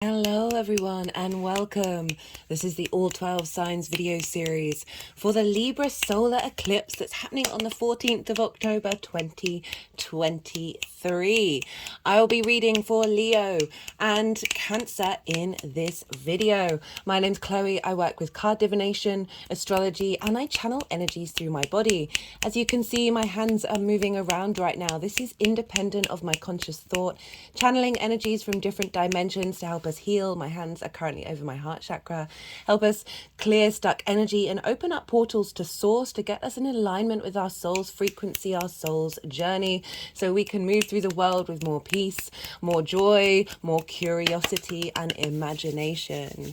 Hello everyone and welcome. This is the All 12 Signs video series for the Libra Solar Eclipse that's happening on the 14th of October 2023. I will be reading for Leo and Cancer in this video. My name's Chloe. I work with card divination, astrology, and I channel energies through my body. As you can see, my hands are moving around right now. This is independent of my conscious thought, channeling energies from different dimensions to help us heal. My hands are currently over my heart chakra, help us clear stuck energy and open up portals to source to get us in alignment with our soul's frequency, our soul's journey, so we can move through the world with more peace, more joy, more curiosity and imagination.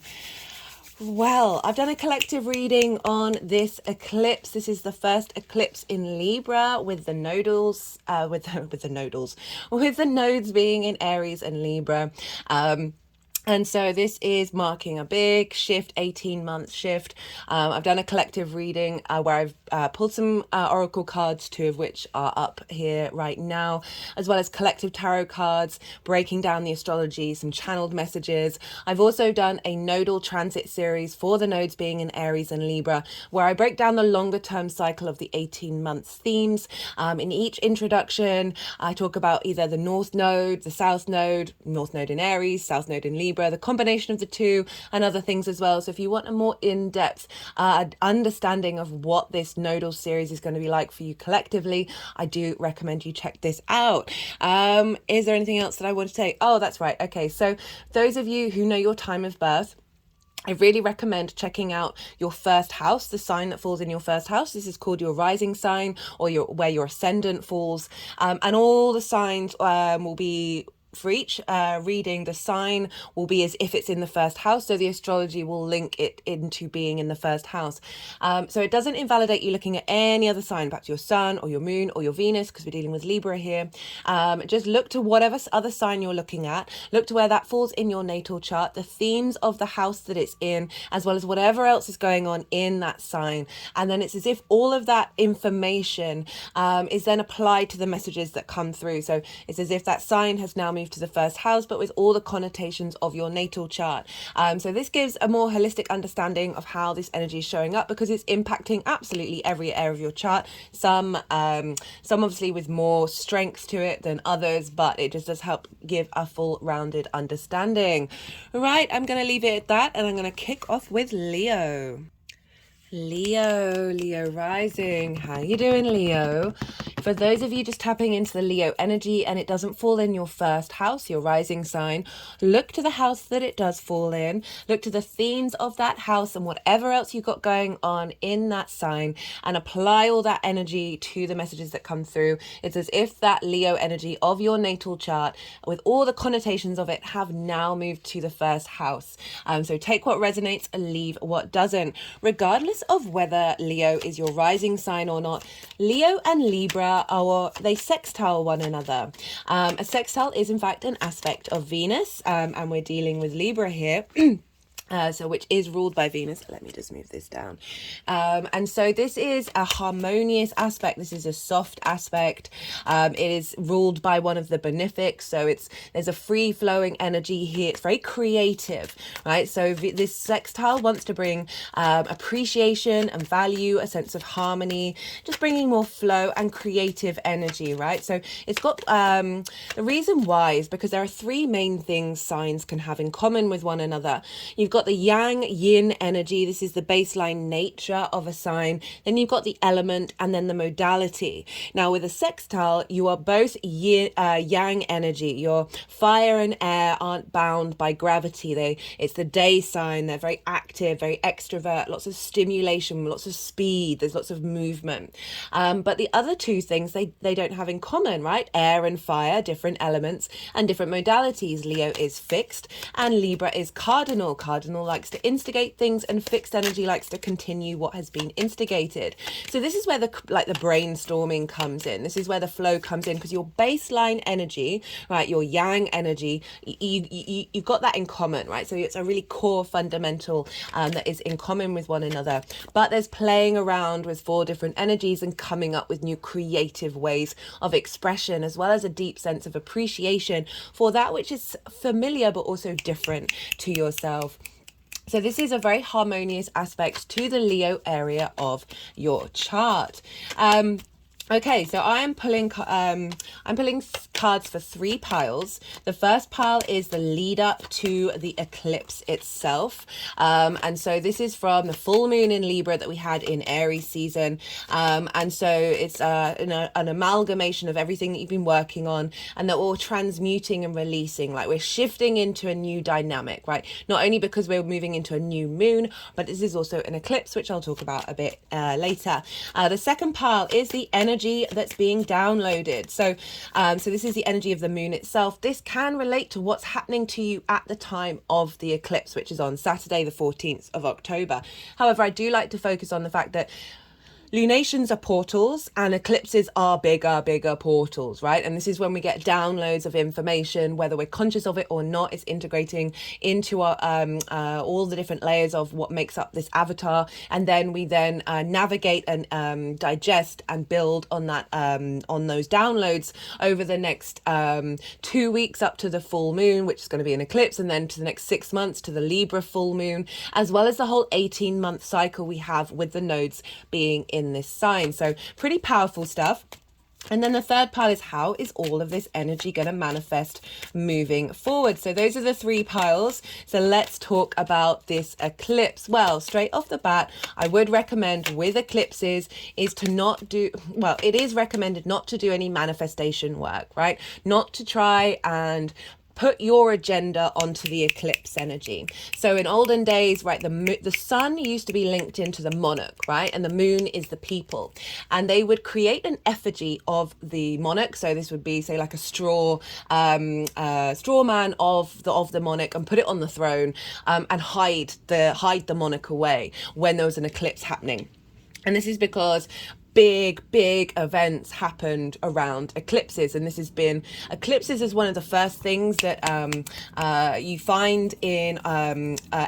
Well, I've done a collective reading on this eclipse. This is the first eclipse in Libra with the nodals, with the nodes being in Aries and Libra. And so this is marking a big shift, 18-month shift. I've done a collective reading where I've pulled some oracle cards, two of which are up here right now, as well as collective tarot cards, breaking down the astrology, some channeled messages. I've also done a nodal transit series for the nodes being in Aries and Libra, where I break down the longer term cycle of the 18 months themes. In each introduction, I talk about either the North Node, the South Node, North Node in Aries, South Node in Libra, the combination of the two, and other things as well. So if you want a more in-depth understanding of what this nodal series is going to be like for you collectively, I do recommend you check this out. Is there anything else that I want to say? Oh, that's right. Okay, so those of you who know your time of birth, I really recommend checking out your first house, the sign that falls in your first house. This is called your rising sign, or where your ascendant falls. And all the signs will be for each reading. The sign will be as if it's in the first house, so the astrology will link it into being in the first house. So it doesn't invalidate you looking at any other sign, perhaps your sun or your moon or your Venus, because we're dealing with Libra here. Just look to whatever other sign you're looking at, look to where that falls in your natal chart, the themes of the house that it's in, as well as whatever else is going on in that sign. And then it's as if all of that information is then applied to the messages that come through. So it's as if that sign has now moved to the first house, but with all the connotations of your natal chart. So this gives a more holistic understanding of how this energy is showing up, because it's impacting absolutely every area of your chart. Some obviously with more strength to it than others, but it just does help give a full rounded understanding. Right, I'm going to leave it at that, and I'm going to kick off with Leo. Leo rising. How you doing, Leo? For those of you just tapping into the Leo energy and it doesn't fall in your first house, your rising sign, look to the house that it does fall in. Look to the themes of that house and whatever else you've got going on in that sign, and apply all that energy to the messages that come through. It's as if that Leo energy of your natal chart, with all the connotations of it, have now moved to the first house. So take what resonates and leave what doesn't. Regardless of whether Leo is your rising sign or not, Leo and Libra they sextile one another. A sextile is in fact an aspect of Venus, and we're dealing with Libra here. So which is ruled by Venus. Let me just move this down. And so this is a harmonious aspect. This is a soft aspect. It is ruled by one of the benefics. So there's a free flowing energy here. It's very creative, right? So this sextile wants to bring appreciation and value, a sense of harmony, just bringing more flow and creative energy, right? So it's got, the reason why is because there are three main things signs can have in common with one another. You've got the yang yin energy. This is the baseline nature of a sign. Then you've got the element, and then the modality. Now with a sextile, you are both yang energy. Your fire and air aren't bound by gravity. It's the day sign. They're very active, very extrovert, lots of stimulation, lots of speed. There's lots of movement. But the other two things they don't have in common, right? Air and fire, different elements and different modalities. Leo is fixed and Libra is cardinal. Cardinal cardinal likes to instigate things, and fixed energy likes to continue what has been instigated. So this is where the brainstorming comes in. This is where the flow comes in, because your baseline energy, right, your yang energy, you've got that in common, right? So it's a really core fundamental that is in common with one another. But there's playing around with 4 different energies and coming up with new creative ways of expression, as well as a deep sense of appreciation for that which is familiar but also different to yourself. So this is a very harmonious aspect to the Leo area of your chart. Okay, so I'm pulling cards for 3 piles. The first pile is the lead up to the eclipse itself. And so this is from the full moon in Libra that we had in Aries season. And so it's an amalgamation of everything that you've been working on, and that we're transmuting and releasing. Like, we're shifting into a new dynamic, right? Not only because we're moving into a new moon, but this is also an eclipse, which I'll talk about a bit later. The second pile is the energy that's being downloaded. So this is the energy of the moon itself. This can relate to what's happening to you at the time of the eclipse, which is on Saturday the 14th of October. However, I do like to focus on the fact that lunations are portals and eclipses are bigger portals, right? And this is when we get downloads of information, whether we're conscious of it or not. It's integrating into our all the different layers of what makes up this avatar, and then we navigate and digest and build on that on those downloads over the next 2 weeks up to the full moon, which is going to be an eclipse, and then to the next 6 months to the Libra full moon, as well as the whole 18-month cycle we have with the nodes being in this sign. So pretty powerful stuff. And then the third pile is, how is all of this energy going to manifest moving forward? So those are the 3 piles. So let's talk about this eclipse. Well, straight off the bat, I would recommend with eclipses is to not do, well, it is recommended not to do any manifestation work, right? Not to try and put your agenda onto the eclipse energy. So in olden days, right, the sun used to be linked into the monarch, right, and the moon is the people, and they would create an effigy of the monarch. So this would be, say, like a straw man of the monarch, and put it on the throne, and hide the monarch away when there was an eclipse happening. And this is because big events happened around eclipses, and this has been, eclipses is one of the first things that you find in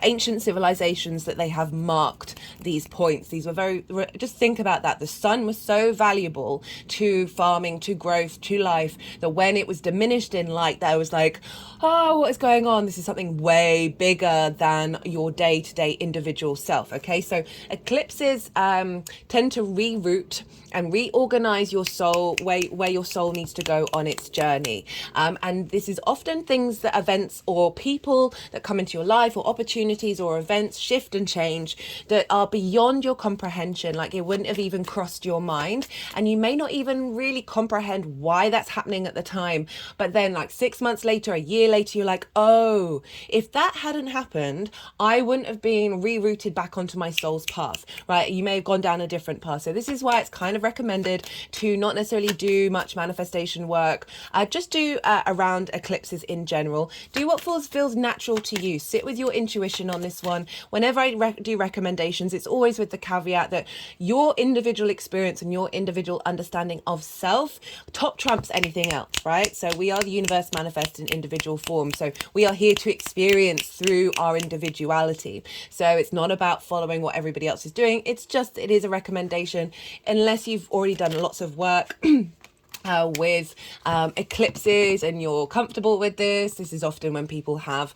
ancient civilizations, that they have marked these points. These were just think about that. The sun was so valuable to farming, to growth, to life, that when it was diminished in light, there was like, oh, what is going on? This is something way bigger than your day-to-day individual self. Okay, so eclipses tend to reroute and reorganize your soul where your soul needs to go on its journey. And this is often things that events or people that come into your life, or opportunities or events shift and change that are beyond your comprehension. Like, it wouldn't have even crossed your mind, and you may not even really comprehend why that's happening at the time. But then, like 6 months later, a year later, you're like, oh, if that hadn't happened, I wouldn't have been rerouted back onto my soul's path, right? You may have gone down a different path. So this is why it's kind of recommended to not necessarily do much manifestation work. Just do around eclipses in general. Do what feels natural to you. Sit with your intuition on this one. Whenever I do recommendations, it's always with the caveat that your individual experience and your individual understanding of self top trumps anything else, right? So we are the universe manifest in individual form. So we are here to experience through our individuality. So it's not about following what everybody else is doing. It's just, it is a recommendation, unless you've already done lots of work with eclipses and you're comfortable with this. This is often when people have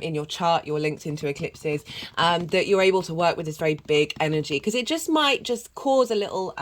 in your chart, you're linked into eclipses, that you're able to work with this very big energy, because it just might just cause a little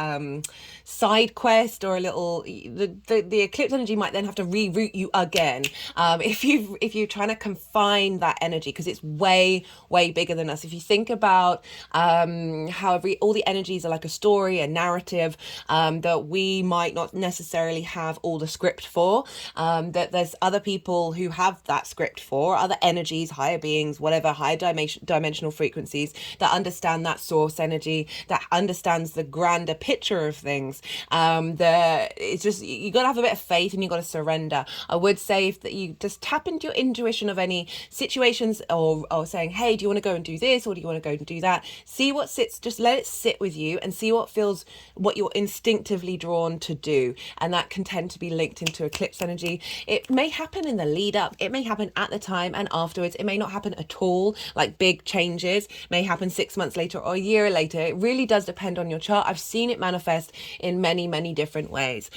side quest, or a little, the eclipse energy might then have to reroute you again, if you're trying to confine that energy, because it's way bigger than us. If you think about how all the energies are like a story, a narrative, that we might not necessarily necessarily have all the script for, that there's other people who have that script for, other energies, higher beings, whatever, higher dimensional frequencies that understand that source energy, that understands the grander picture of things. It's just, you got to have a bit of faith and you got to surrender. I would say that you just tap into your intuition of any situations, or saying, hey, do you want to go and do this, or do you want to go and do that? See what sits, just let it sit with you and see what feels, what you're instinctively drawn to do. And that can tend to be linked into eclipse energy. It may happen in the lead up, it may happen at the time and afterwards. It may not happen at all, like big changes may happen 6 months later or a year later. It really does depend on your chart. I've seen it manifest in many different ways.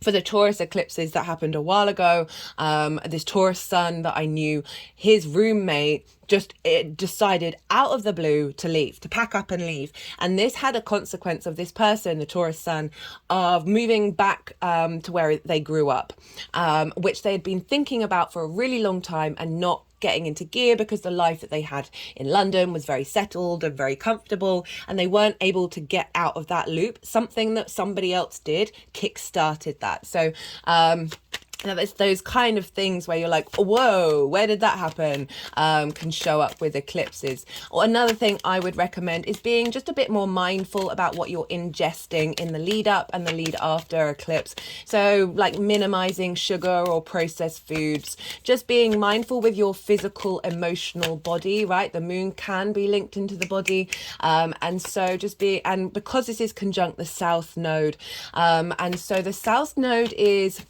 For the Taurus eclipses that happened a while ago, this Taurus Sun that I knew, his roommate just decided out of the blue to leave, to pack up and leave. And this had a consequence of this person, the Taurus Sun, of moving back to where they grew up, which they had been thinking about for a really long time and not getting into gear, because the life that they had in London was very settled and very comfortable, and they weren't able to get out of that loop. Something that somebody else did kick-started that. So now, there's those kind of things where you're like, whoa, where did that happen? Can show up with eclipses. Or another thing I would recommend is being just a bit more mindful about what you're ingesting in the lead up and the lead after eclipse. So like minimizing sugar or processed foods, just being mindful with your physical, emotional body, right? The moon can be linked into the body. And so and because this is conjunct the South Node, and so the South Node is,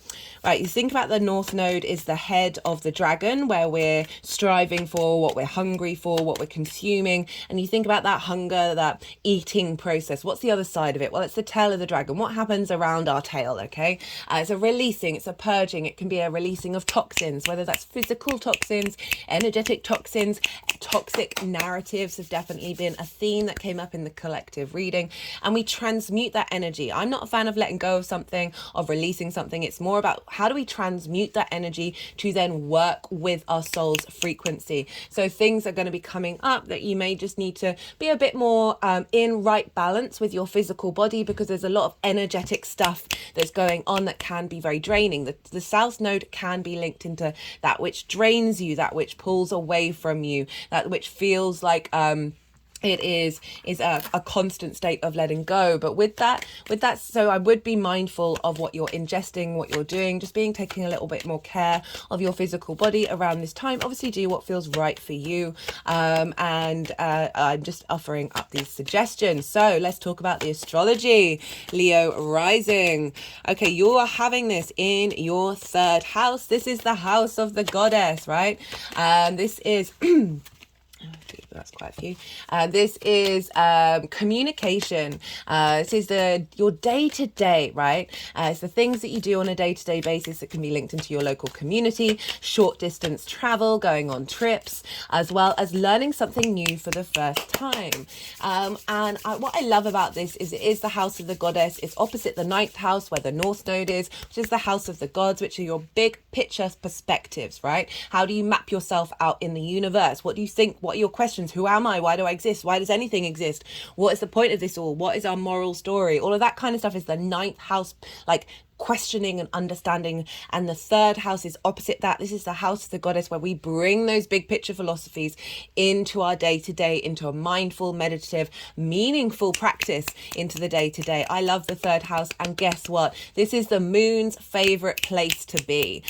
right, you think about the North Node is the head of the dragon, where we're striving for, what we're hungry for, what we're consuming. And you think about that hunger, that eating process. What's the other side of it? Well, it's the tail of the dragon. What happens around our tail, okay? It's a releasing, it's a purging. It can be a releasing of toxins, whether that's physical toxins, energetic toxins. Toxic narratives have definitely been a theme that came up in the collective reading. And we transmute that energy. I'm not a fan of letting go of something, of releasing something. It's more about how do we transmute that energy to then work with our soul's frequency. So things are going to be coming up that you may just need to be a bit more in right balance with your physical body, because there's a lot of energetic stuff that's going on that can be very draining. The South Node can be linked into that which drains you, that which pulls away from you, that which feels like it is a constant state of letting go. But with that, so I would be mindful of what you're ingesting, what you're doing, just taking a little bit more care of your physical body around this time. Obviously do what feels right for you. And I'm just offering up these suggestions. So let's talk about the astrology. Leo rising. Okay, you are having this in your third house. This is the house of the goddess, right? This is that's quite a few. This is communication. This is your day-to-day, right? It's the things that you do on a day-to-day basis that can be linked into your local community, short distance travel, going on trips, as well as learning something new for the first time. What I love about this is it is the house of the goddess. It's opposite the 9th house, where the North Node is, which is the house of the gods, which are your big picture perspectives, right? How do you map yourself out in the universe? What do you think? What are your questions? Who am I? Why do I exist? Why does anything exist? What is the point of this all? What is our moral story? All of that kind of stuff is the 9th house, like questioning and understanding. And the 3rd house is opposite that. This is the house of the goddess, where we bring those big picture philosophies into our day-to-day, into a mindful, meditative, meaningful practice into the day-to-day. I love the 3rd house, and guess what? This is the moon's favorite place to be.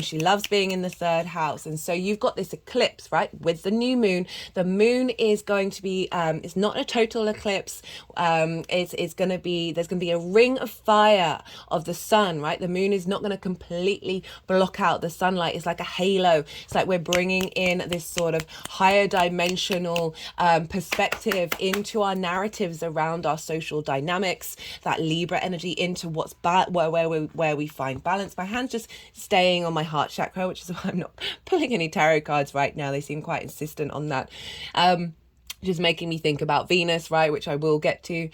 She loves being in the 3rd house. And so you've got this eclipse, right, with the new moon. The moon is going to be it's not a total eclipse. It's going to be, there's going to be a ring of fire of the sun, right? The moon is not going to completely block out the sunlight. It's like a halo. It's like we're bringing in this sort of higher dimensional perspective into our narratives around our social dynamics, that Libra energy into what's where we find balance. My hand's just staying on my heart chakra, which is why I'm not pulling any tarot cards right now. They seem quite insistent on that. just making me think about Venus, right, which I will get to.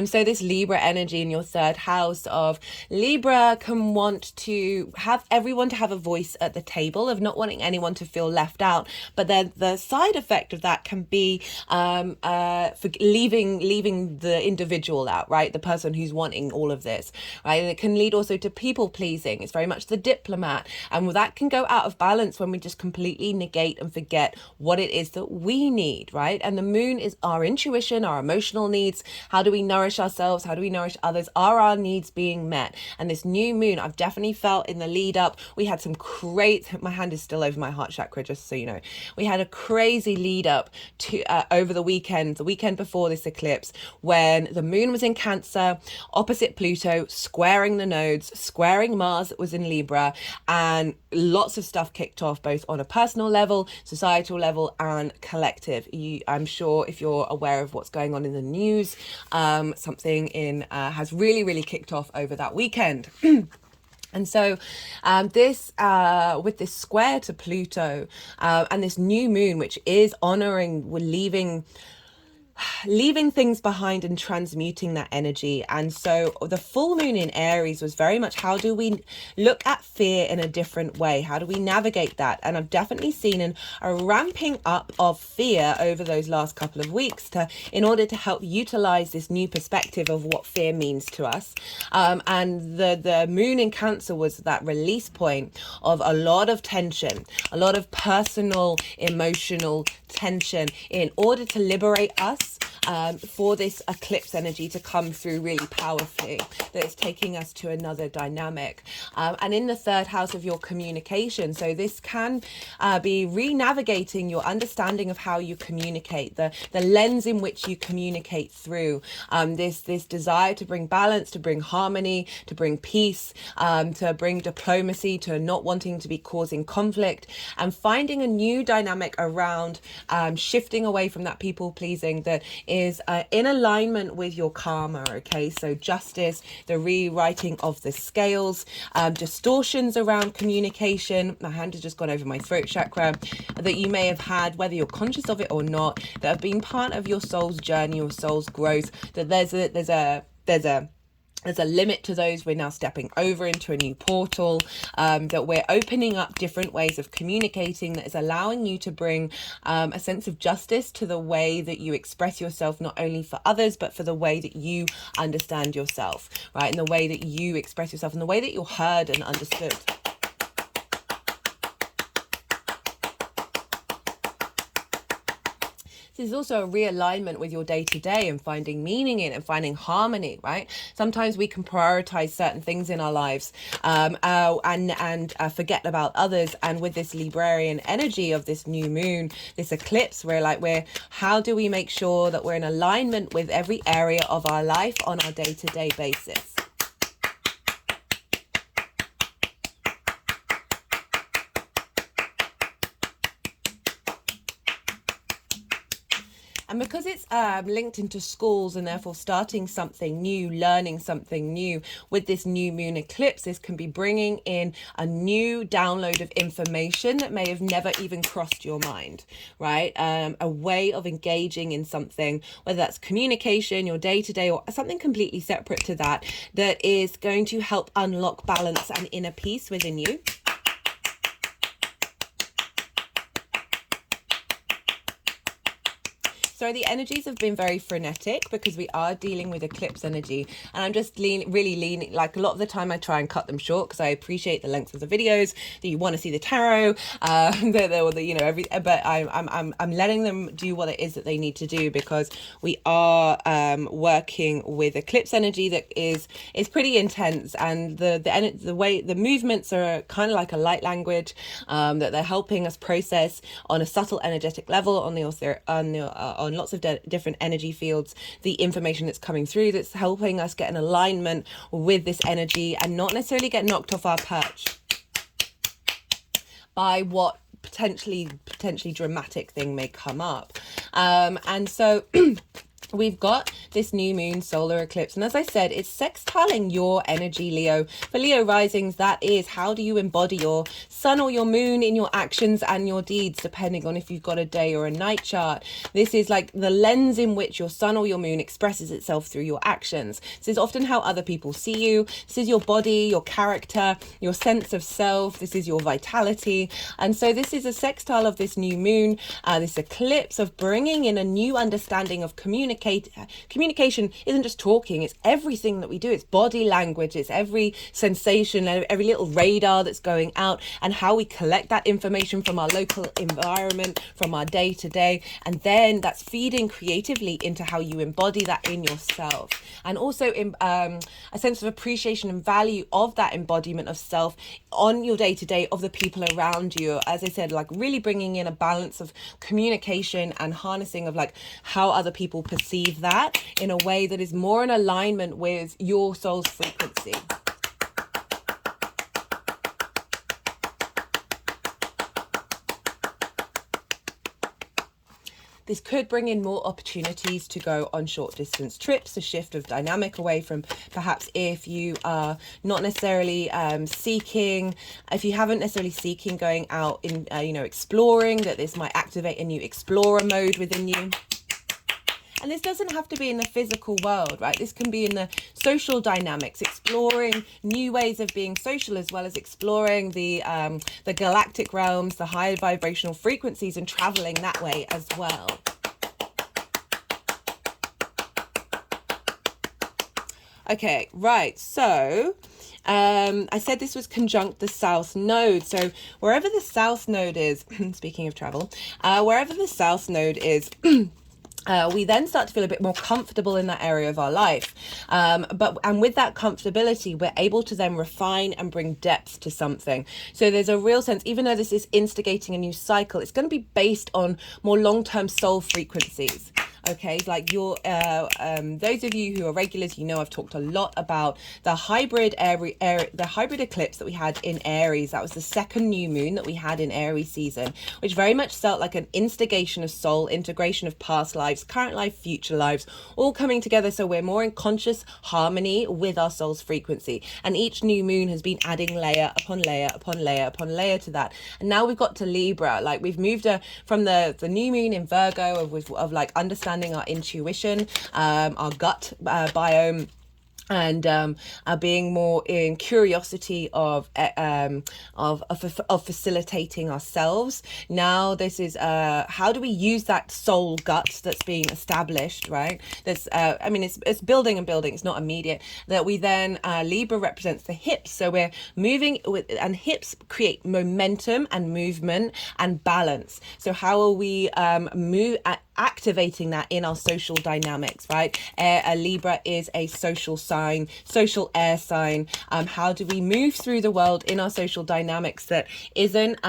So this Libra energy in your third house of Libra can want to have everyone to have a voice at the table, of not wanting anyone to feel left out. But then the side effect of that can be for leaving the individual out, right, the person who's wanting all of this, right. And it can lead also to people pleasing. It's very much the diplomat, and that can go out of balance when we just completely negate and forget what it is that we need, right. And the moon is our intuition, our emotional needs. How do we nourish ourselves? How do we nourish others? Are our needs being met? And this new moon, I've definitely felt in the lead up, we had some great, my hand is still over my heart chakra, just so you know, we had a crazy lead up to over the weekend before this eclipse, when the moon was in Cancer, opposite Pluto, squaring the nodes, squaring Mars that was in Libra, and lots of stuff kicked off both on a personal level, societal level, and collective. I'm sure if you're aware of what's going on in the news, something has really kicked off over that weekend. And so this with this square to Pluto and this new moon, which is honoring, we're leaving things behind and transmuting that energy. And so the full moon in Aries was very much, how do we look at fear in a different way? How do we navigate that? And I've definitely seen a ramping up of fear over those last couple of weeks in order to help utilize this new perspective of what fear means to us. And the moon in Cancer was that release point of a lot of tension, a lot of personal, emotional tension, in order to liberate us for this eclipse energy to come through really powerfully, that it's taking us to another dynamic. And in the third house of your communication, so this can be re-navigating your understanding of how you communicate, the lens in which you communicate through, this desire to bring balance, to bring harmony, to bring peace, to bring diplomacy, to not wanting to be causing conflict, and finding a new dynamic around shifting away from that people pleasing that is in alignment with your karma. Okay, so justice, the rewriting of the scales, distortions around communication. My hand has just gone over my throat chakra, that you may have had, whether you're conscious of it or not, that have been part of your soul's journey or soul's growth, that there's a limit to those. We're now stepping over into a new portal, that we're opening up different ways of communicating, that is allowing you to bring a sense of justice to the way that you express yourself, not only for others, but for the way that you understand yourself, right? And the way that you express yourself and the way that you're heard and understood. This is also a realignment with your day-to-day and finding meaning in it and finding harmony, right? Sometimes we can prioritize certain things in our lives and forget about others. And with this Librarian energy of this new moon, this eclipse, how do we make sure that we're in alignment with every area of our life on our day-to-day basis? And because it's linked into schools and therefore starting something new, learning something new, with this new moon eclipse, this can be bringing in a new download of information that may have never even crossed your mind, right? A way of engaging in something, whether that's communication, your day-to-day, or something completely separate to that, that is going to help unlock balance and inner peace within you. So the energies have been very frenetic because we are dealing with eclipse energy, and I'm just really leaning, like a lot of the time I try and cut them short because I appreciate the length of the videos, that you want to see the tarot, but I'm letting them do what it is that they need to do, because we are working with eclipse energy that is pretty intense, and the way the movements are kind of like a light language, that they're helping us process on a subtle energetic level on lots of different energy fields, the information that's coming through, that's helping us get an alignment with this energy and not necessarily get knocked off our perch by what potentially dramatic thing may come up. And so we've got this new moon solar eclipse, and as I said, it's sextiling your energy, Leo. For Leo risings, that is, how do you embody your sun or your moon in your actions and your deeds, depending on if you've got a day or a night chart. This is like the lens in which your sun or your moon expresses itself through your actions. This is often how other people see you. This is your body, your character, your sense of self. This is your vitality. And so this is a sextile of this new moon, this eclipse, of bringing in a new understanding of communication. Isn't just talking, it's everything that we do. It's body language, it's every sensation, every little radar that's going out, and how we collect that information from our local environment, from our day to day, and then that's feeding creatively into how you embody that in yourself. And also a sense of appreciation and value of that embodiment of self on your day to day, of the people around you. As I said, like really bringing in a balance of communication and harnessing of like how other people perceive that in a way that is more in alignment with your soul's frequency. This could bring in more opportunities to go on short distance trips, a shift of dynamic away from perhaps if you are not necessarily seeking, if you haven't necessarily seeking going out in, exploring, that this might activate a new explorer mode within you. And this doesn't have to be in the physical world, right? This can be in the social dynamics, exploring new ways of being social, as well as exploring the galactic realms, the higher vibrational frequencies, and traveling that way as well. Okay, right. So I said this was conjunct the South Node. So wherever the South Node is, speaking of travel, wherever the South Node is, we then start to feel a bit more comfortable in that area of our life. And with that comfortability, we're able to then refine and bring depth to something. So there's a real sense, even though this is instigating a new cycle, it's going to be based on more long-term soul frequencies. Okay, like those of you who are regulars, I've talked a lot about the hybrid eclipse that we had in Aries. That was the second new moon that we had in Aries season, which very much felt like an instigation of soul, integration of past lives, current life, future lives, all coming together. So we're more in conscious harmony with our soul's frequency. And each new moon has been adding layer upon layer upon layer upon layer to that. And now we've got to Libra. Like we've moved from the new moon in Virgo of like understanding our intuition, our gut biome, and being more in curiosity of facilitating ourselves. Now this is how do we use that soul gut that's being established, right? That's it's building and building, it's not immediate. That we then Libra represents the hips, so we're moving with, and hips create momentum and movement and balance. So how are we activating that in our social dynamics, right? A Libra is a social sign, social air sign. How do we move through the world in our social dynamics that isn't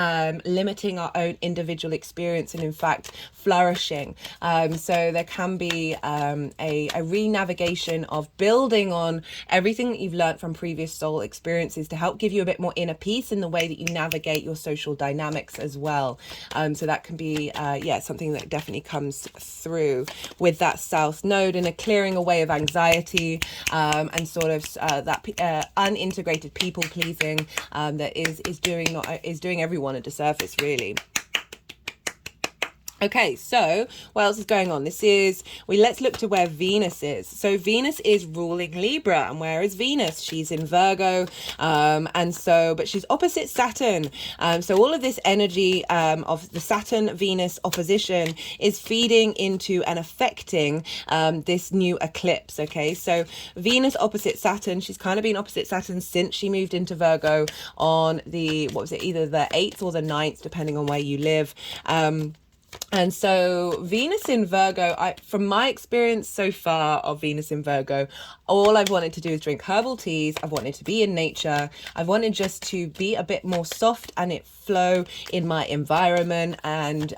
limiting our own individual experience and in fact flourishing? So there can be a re-navigation of building on everything that you've learned from previous soul experiences to help give you a bit more inner peace in the way that you navigate your social dynamics as well. So that can be something that definitely comes through with that South Node, and a clearing away of anxiety and sort of that unintegrated people pleasing that is doing everyone a disservice, really. Okay, so what else is going on? Let's look to where Venus is. So Venus is ruling Libra, and where is Venus? She's in Virgo, but she's opposite Saturn. So all of this energy of the Saturn-Venus opposition is feeding into and affecting this new eclipse. Okay, so Venus opposite Saturn. She's kind of been opposite Saturn since she moved into Virgo on either the 8th or the 9th, depending on where you live. And so Venus in Virgo, from my experience so far of Venus in Virgo, all I've wanted to do is drink herbal teas. I've wanted to be in nature. I've wanted just to be a bit more soft and it flow in my environment, and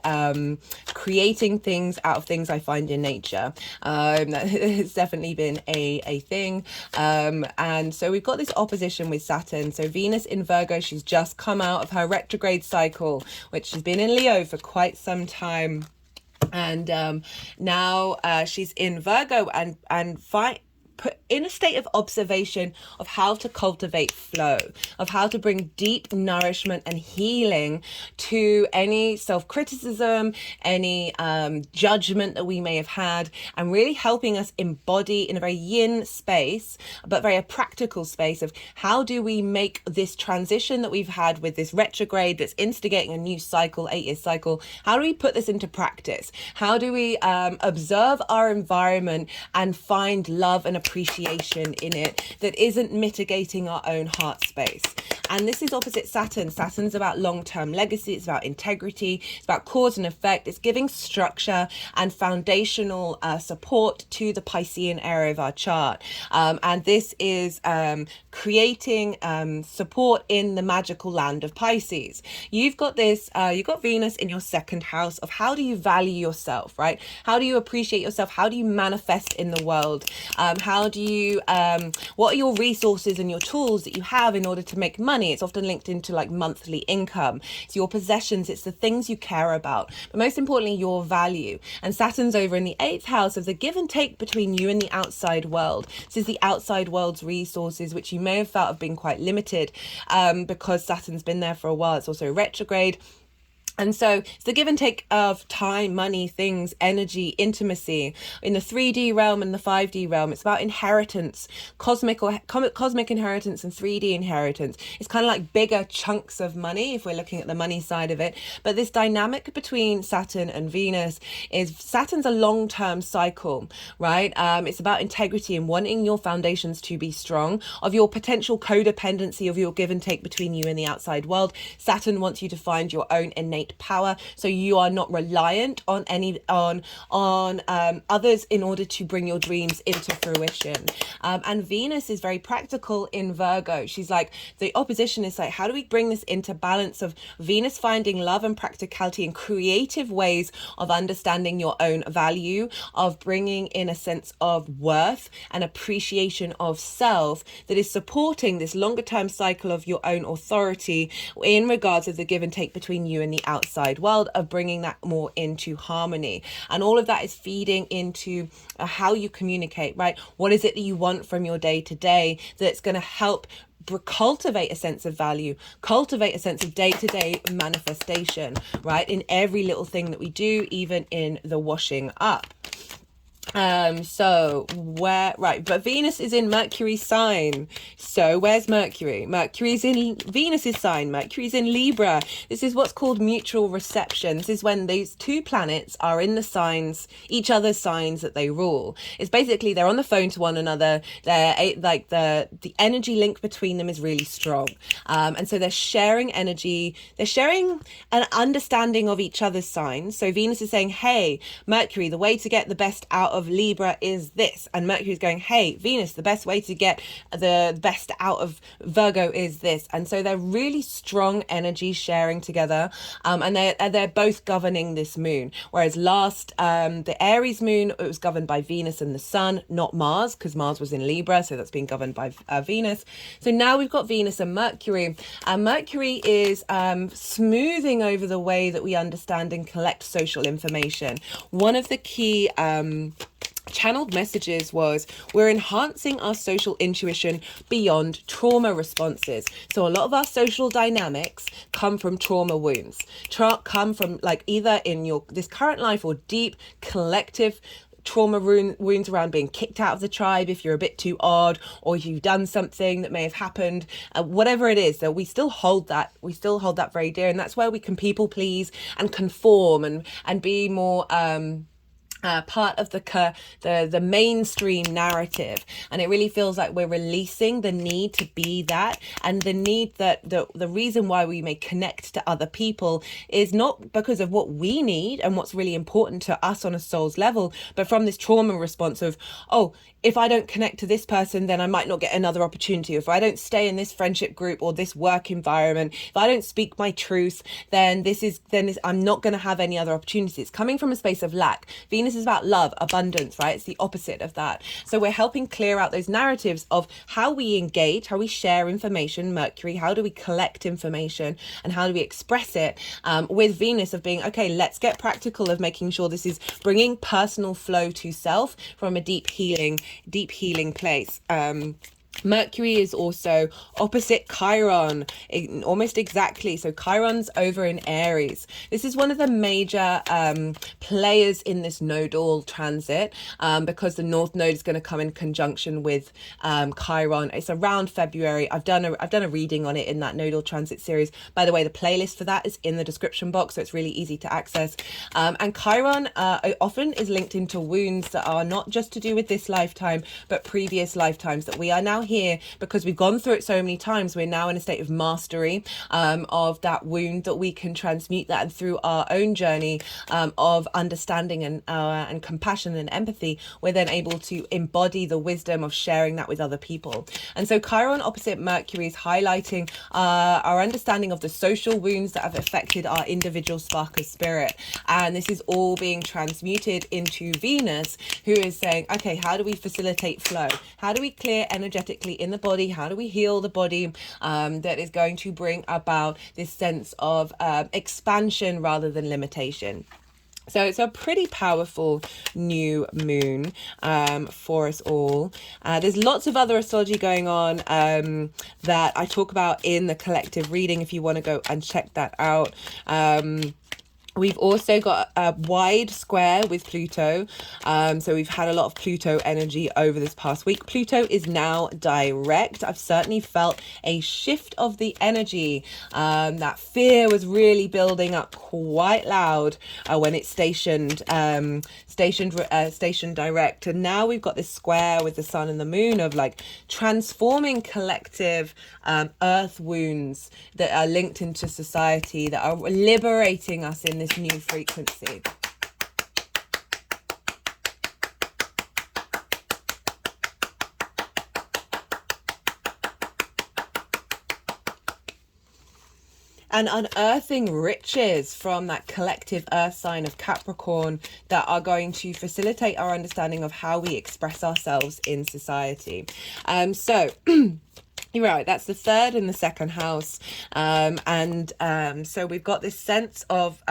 creating things out of things I find in nature. It's definitely been a thing. And so we've got this opposition with Saturn. So Venus in Virgo, she's just come out of her retrograde cycle, which has been in Leo for quite some time. And now she's in Virgo and put in a state of observation of how to cultivate flow, of how to bring deep nourishment and healing to any self-criticism, any judgment that we may have had, and really helping us embody in a very yin space, but very a practical space of how do we make this transition that we've had with this retrograde that's instigating a new cycle, 8-year cycle, how do we put this into practice? How do we observe our environment and find love and appreciation in it that isn't mitigating our own heart space? And this is opposite Saturn. Saturn's about long-term legacy. It's about integrity. It's about cause and effect. It's giving structure and foundational support to the Piscean area of our chart. And this is creating support in the magical land of Pisces. You've got this, you've got Venus in your second house of how do you value yourself, right? How do you appreciate yourself? How do you manifest in the world? How do you, what are your resources and your tools that you have in order to make money? It's often linked into like monthly income. It's your possessions. It's the things you care about. But most importantly, your value. And Saturn's over in the 8th house of the give and take between you and the outside world. This is the outside world's resources, which you may have felt have been quite limited because Saturn's been there for a while. It's also retrograde. And so it's the give and take of time, money, things, energy, intimacy in the 3D realm and the 5D realm. It's about inheritance, cosmic inheritance and 3D inheritance. It's kind of like bigger chunks of money if we're looking at the money side of it. But this dynamic between Saturn and Venus is Saturn's a long-term cycle, right? It's about integrity and wanting your foundations to be strong, of your potential codependency, of your give and take between you and the outside world. Saturn wants you to find your own innate power, so you are not reliant on others in order to bring your dreams into fruition. And Venus is very practical in Virgo. She's like, the opposition is like, how do we bring this into balance of Venus finding love and practicality and creative ways of understanding your own value, of bringing in a sense of worth and appreciation of self that is supporting this longer term cycle of your own authority in regards of the give and take between you and the outside world, of bringing that more into harmony. And all of that is feeding into how you communicate, right? What is it that you want from your day to day that's going to help cultivate a sense of value, cultivate a sense of day-to-day manifestation, right? In every little thing that we do, even in the washing up. But Venus is in Mercury's sign. So where's Mercury? Mercury's in Venus's sign. Mercury's in Libra. This is what's called mutual reception. This is when these two planets are in the signs, each other's signs that they rule. It's basically they're on the phone to one another. They're like the energy link between them is really strong. And so they're sharing energy. They're sharing an understanding of each other's signs. So Venus is saying, hey, Mercury, the way to get the best out of Libra is this, and Mercury's going, hey Venus, the best way to get the best out of Virgo is this. And so they're really strong energy sharing together, and they're both governing this moon. Whereas the Aries moon, it was governed by Venus and the Sun, not Mars, because Mars was in Libra, so that's being governed by Venus. So now we've got Venus and Mercury, and Mercury is smoothing over the way that we understand and collect social information. One of the key channeled messages was we're enhancing our social intuition beyond trauma responses. So a lot of our social dynamics come from trauma wounds, come from like either in this current life or deep collective trauma wounds around being kicked out of the tribe if you're a bit too odd, or if you've done something that may have happened, whatever it is. So we still hold that very dear, and that's where we can people please and conform and be more part of the mainstream narrative. And it really feels like we're releasing the need to be that, and the need that the reason why we may connect to other people is not because of what we need and what's really important to us on a soul's level, but from this trauma response of, oh, if I don't connect to this person, then I might not get another opportunity. If I don't stay in this friendship group or this work environment, if I don't speak my truth, then I'm not going to have any other opportunities. It's coming from a space of lack. Venus Venus is about love, abundance, right? It's the opposite of that. So we're helping clear out those narratives of how we engage, how we share information, Mercury, how do we collect information, and how do we express it, with Venus of being, okay, let's get practical, of making sure this is bringing personal flow to self from a deep healing place. Mercury is also opposite Chiron, almost exactly. So Chiron's over in Aries. This is one of the major players in this nodal transit, because the North Node is going to come in conjunction with Chiron. It's around February. I've done a reading on it in that nodal transit series. By the way, the playlist for that is in the description box, so it's really easy to access. And Chiron often is linked into wounds that are not just to do with this lifetime, but previous lifetimes, that we are now here because we've gone through it so many times. We're now in a state of mastery of that wound, that we can transmute that, and through our own journey of understanding and compassion and empathy, we're then able to embody the wisdom of sharing that with other people. And so Chiron opposite Mercury is highlighting our understanding of the social wounds that have affected our individual spark of spirit, and this is all being transmuted into Venus, who is saying, okay, how do we facilitate flow? How do we clear energetically in the body? How do we heal the body, that is going to bring about this sense of expansion rather than limitation? So it's a pretty powerful new moon for us all. There's lots of other astrology going on that I talk about in the collective reading if you want to go and check that out. We've also got a wide square with Pluto. So we've had a lot of Pluto energy over this past week. Pluto is now direct. I've certainly felt a shift of the energy. That fear was really building up quite loud when it's stationed direct. And now we've got this square with the sun and the moon of like transforming collective earth wounds that are linked into society, that are liberating us in this new frequency. And unearthing riches from that collective earth sign of Capricorn that are going to facilitate our understanding of how we express ourselves in society. So you're right, that's the third and the second house. So we've got this sense of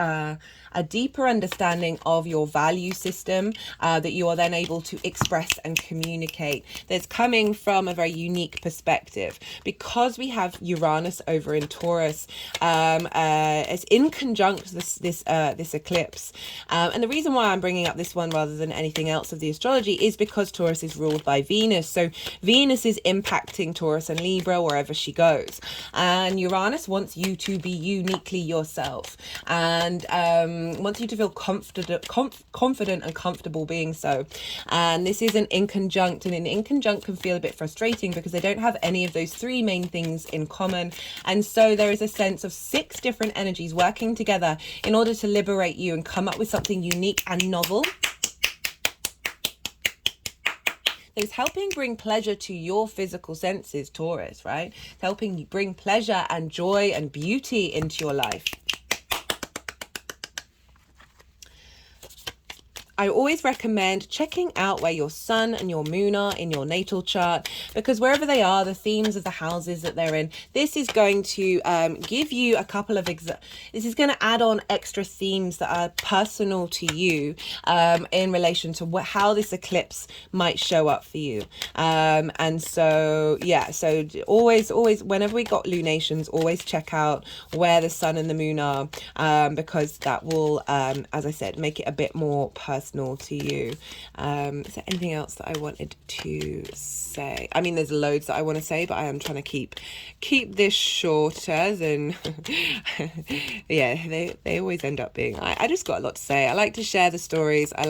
a deeper understanding of your value system that you are then able to express and communicate. That's coming from a very unique perspective. Because we have Uranus over in Taurus, it's in conjunct this eclipse. And the reason why I'm bringing up this one rather than anything else of the astrology is because Taurus is ruled by Venus. So Venus is impacting Taurus and Libra wherever she goes. And Uranus wants you to be uniquely yourself, and wants you to feel confident and comfortable being so. And this is an inconjunct, and an inconjunct can feel a bit frustrating because they don't have any of those three main things in common. And so there is a sense of 6 different energies working together in order to liberate you and come up with something unique and novel. It's helping bring pleasure to your physical senses, Taurus, right? It's helping you bring pleasure and joy and beauty into your life. I always recommend checking out where your sun and your moon are in your natal chart, because wherever they are, the themes of the houses that they're in, this is going to give you a couple of this is going to add on extra themes that are personal to you in relation to how this eclipse might show up for you. And so, yeah, so always, whenever we got lunations, always check out where the sun and the moon are, because that will, as I said, make it a bit more personal to you. Is there anything else that I wanted to say? I mean, there's loads that I want to say, but I am trying to keep this shorter than yeah, they always end up being. I just got a lot to say. I like to share the stories. I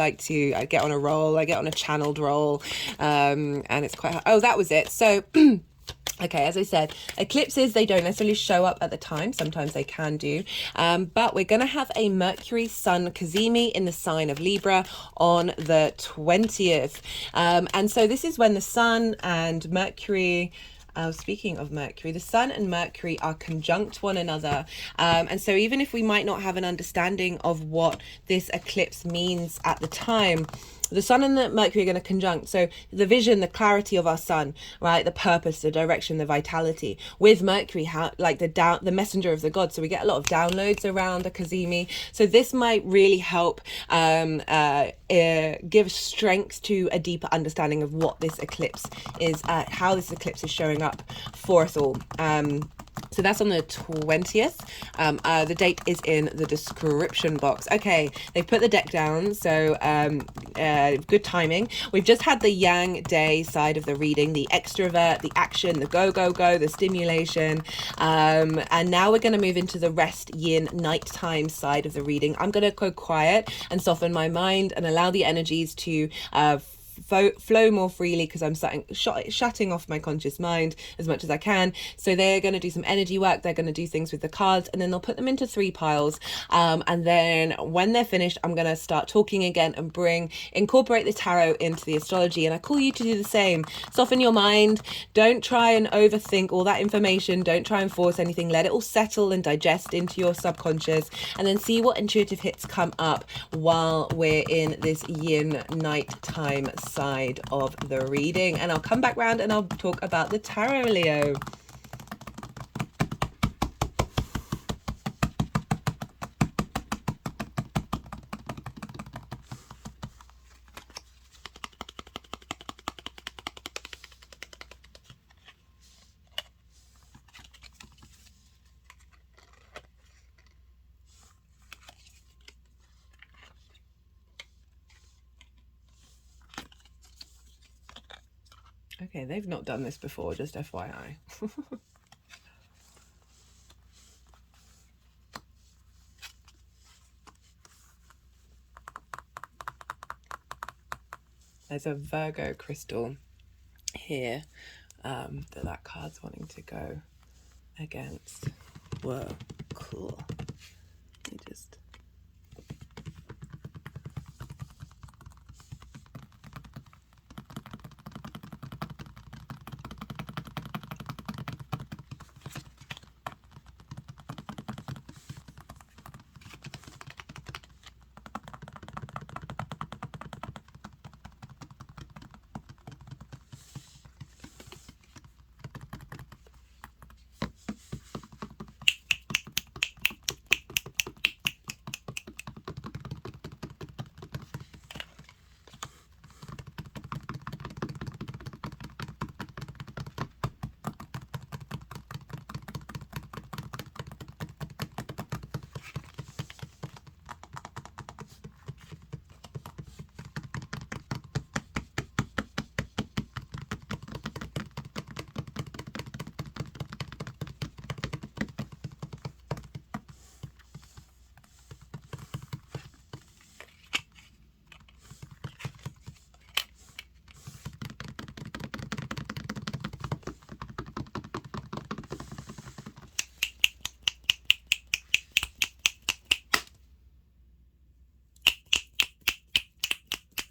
get on a roll. I get on a channeled roll, and it's quite. Oh, that was it. So okay, as I said, eclipses, they don't necessarily show up at the time. Sometimes they can do. But we're going to have a Mercury Sun Cazimi in the sign of Libra on the 20th. And so this is when the Sun and Mercury Speaking of Mercury, the Sun and Mercury are conjunct one another. And so even if we might not have an understanding of what this eclipse means at the time, the Sun and the Mercury are going to conjunct. So the vision, the clarity of our Sun, right? The purpose, the direction, the vitality. With Mercury, how like the messenger of the gods. So we get a lot of downloads around the Kazemi. So this might really help give strength to a deeper understanding of what this eclipse is, how this eclipse is showing up for us all. So that's on the 20th. The date is in the description box. Okay, they put the deck down, so good timing. We've just had the Yang Day side of the reading, the extrovert, the action, the go, go, go, the stimulation. And now we're going to move into the rest, yin, nighttime side of the reading. I'm going to go quiet and soften my mind and allow the energies to flow more freely, because I'm shutting off my conscious mind as much as I can. So they're going to do some energy work, they're going to do things with the cards, and then they'll put them into 3 piles, and then when they're finished, I'm going to start talking again and incorporate the tarot into the astrology. And I call you to do the same. Soften your mind, don't try and overthink all that information, don't try and force anything, let it all settle and digest into your subconscious, and then see what intuitive hits come up while we're in this yin nighttime side of the reading. And I'll come back round and I'll talk about the tarot, Leo. Okay, they've not done this before, just FYI. There's a Virgo crystal here that card's wanting to go against. Whoa, cool. Let me just...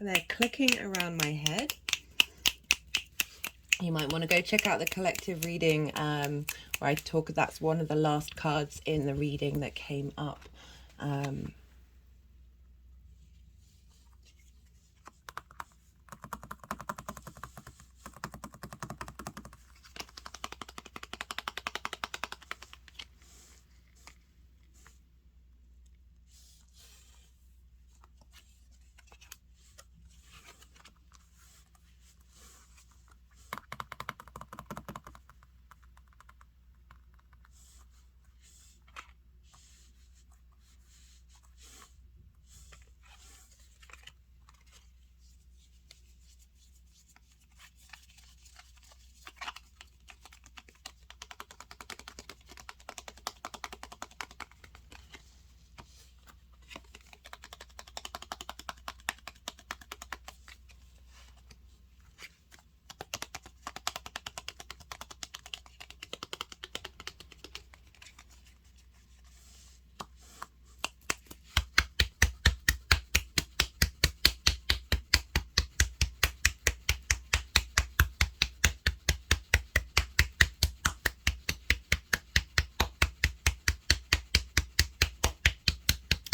They're clicking around my head. You might want to go check out the collective reading where I talk. That's one of the last cards in the reading that came up.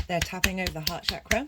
They're tapping over the heart chakra.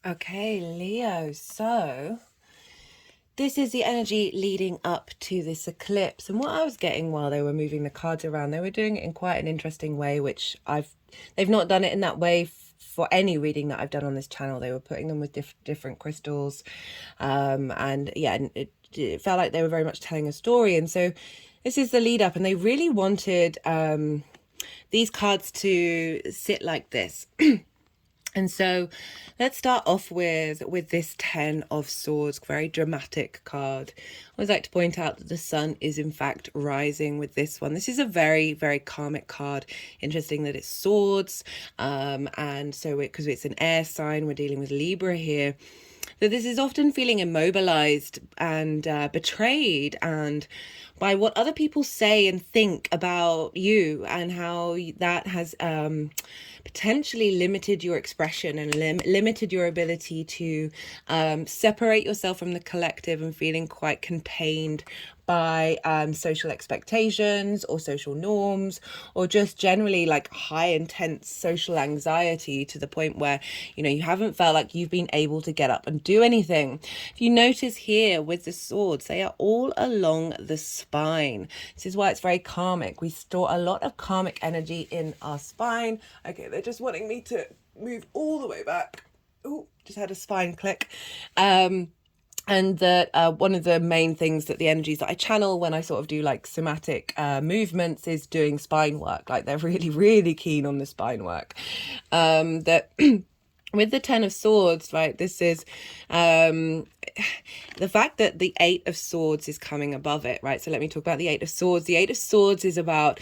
Okay, Leo, so this is the energy leading up to this eclipse. And what I was getting while they were moving the cards around, they were doing it in quite an interesting way, which they've not done it in that way for any reading that I've done on this channel. They were putting them with different crystals. And yeah, it felt like they were very much telling a story. And so this is the lead up, and they really wanted these cards to sit like this. And so let's start off with this 10 of Swords, very dramatic card. I always like to point out that the sun is in fact rising with this one. This is a very, very karmic card. Interesting that it's swords. And so because it's an air sign, we're dealing with Libra here. That this is often feeling immobilized and betrayed and by what other people say and think about you, and how that has potentially limited your expression and limited your ability to separate yourself from the collective, and feeling quite contained by social expectations or social norms, or just generally like high intense social anxiety, to the point where, you know, you haven't felt like you've been able to get up and do anything. If you notice here with the swords, they are all along the spine. This is why it's very karmic. We store a lot of karmic energy in our spine. Okay, they're just wanting me to move all the way back. Oh, just had a spine click. And that one of the main things that the energies that I channel when I sort of do like somatic movements is doing spine work. Like they're really, really keen on the spine work. That with the 10 of Swords, right, this is the fact that the 8 of Swords is coming above it, right? So let me talk about the 8 of Swords. The 8 of Swords is about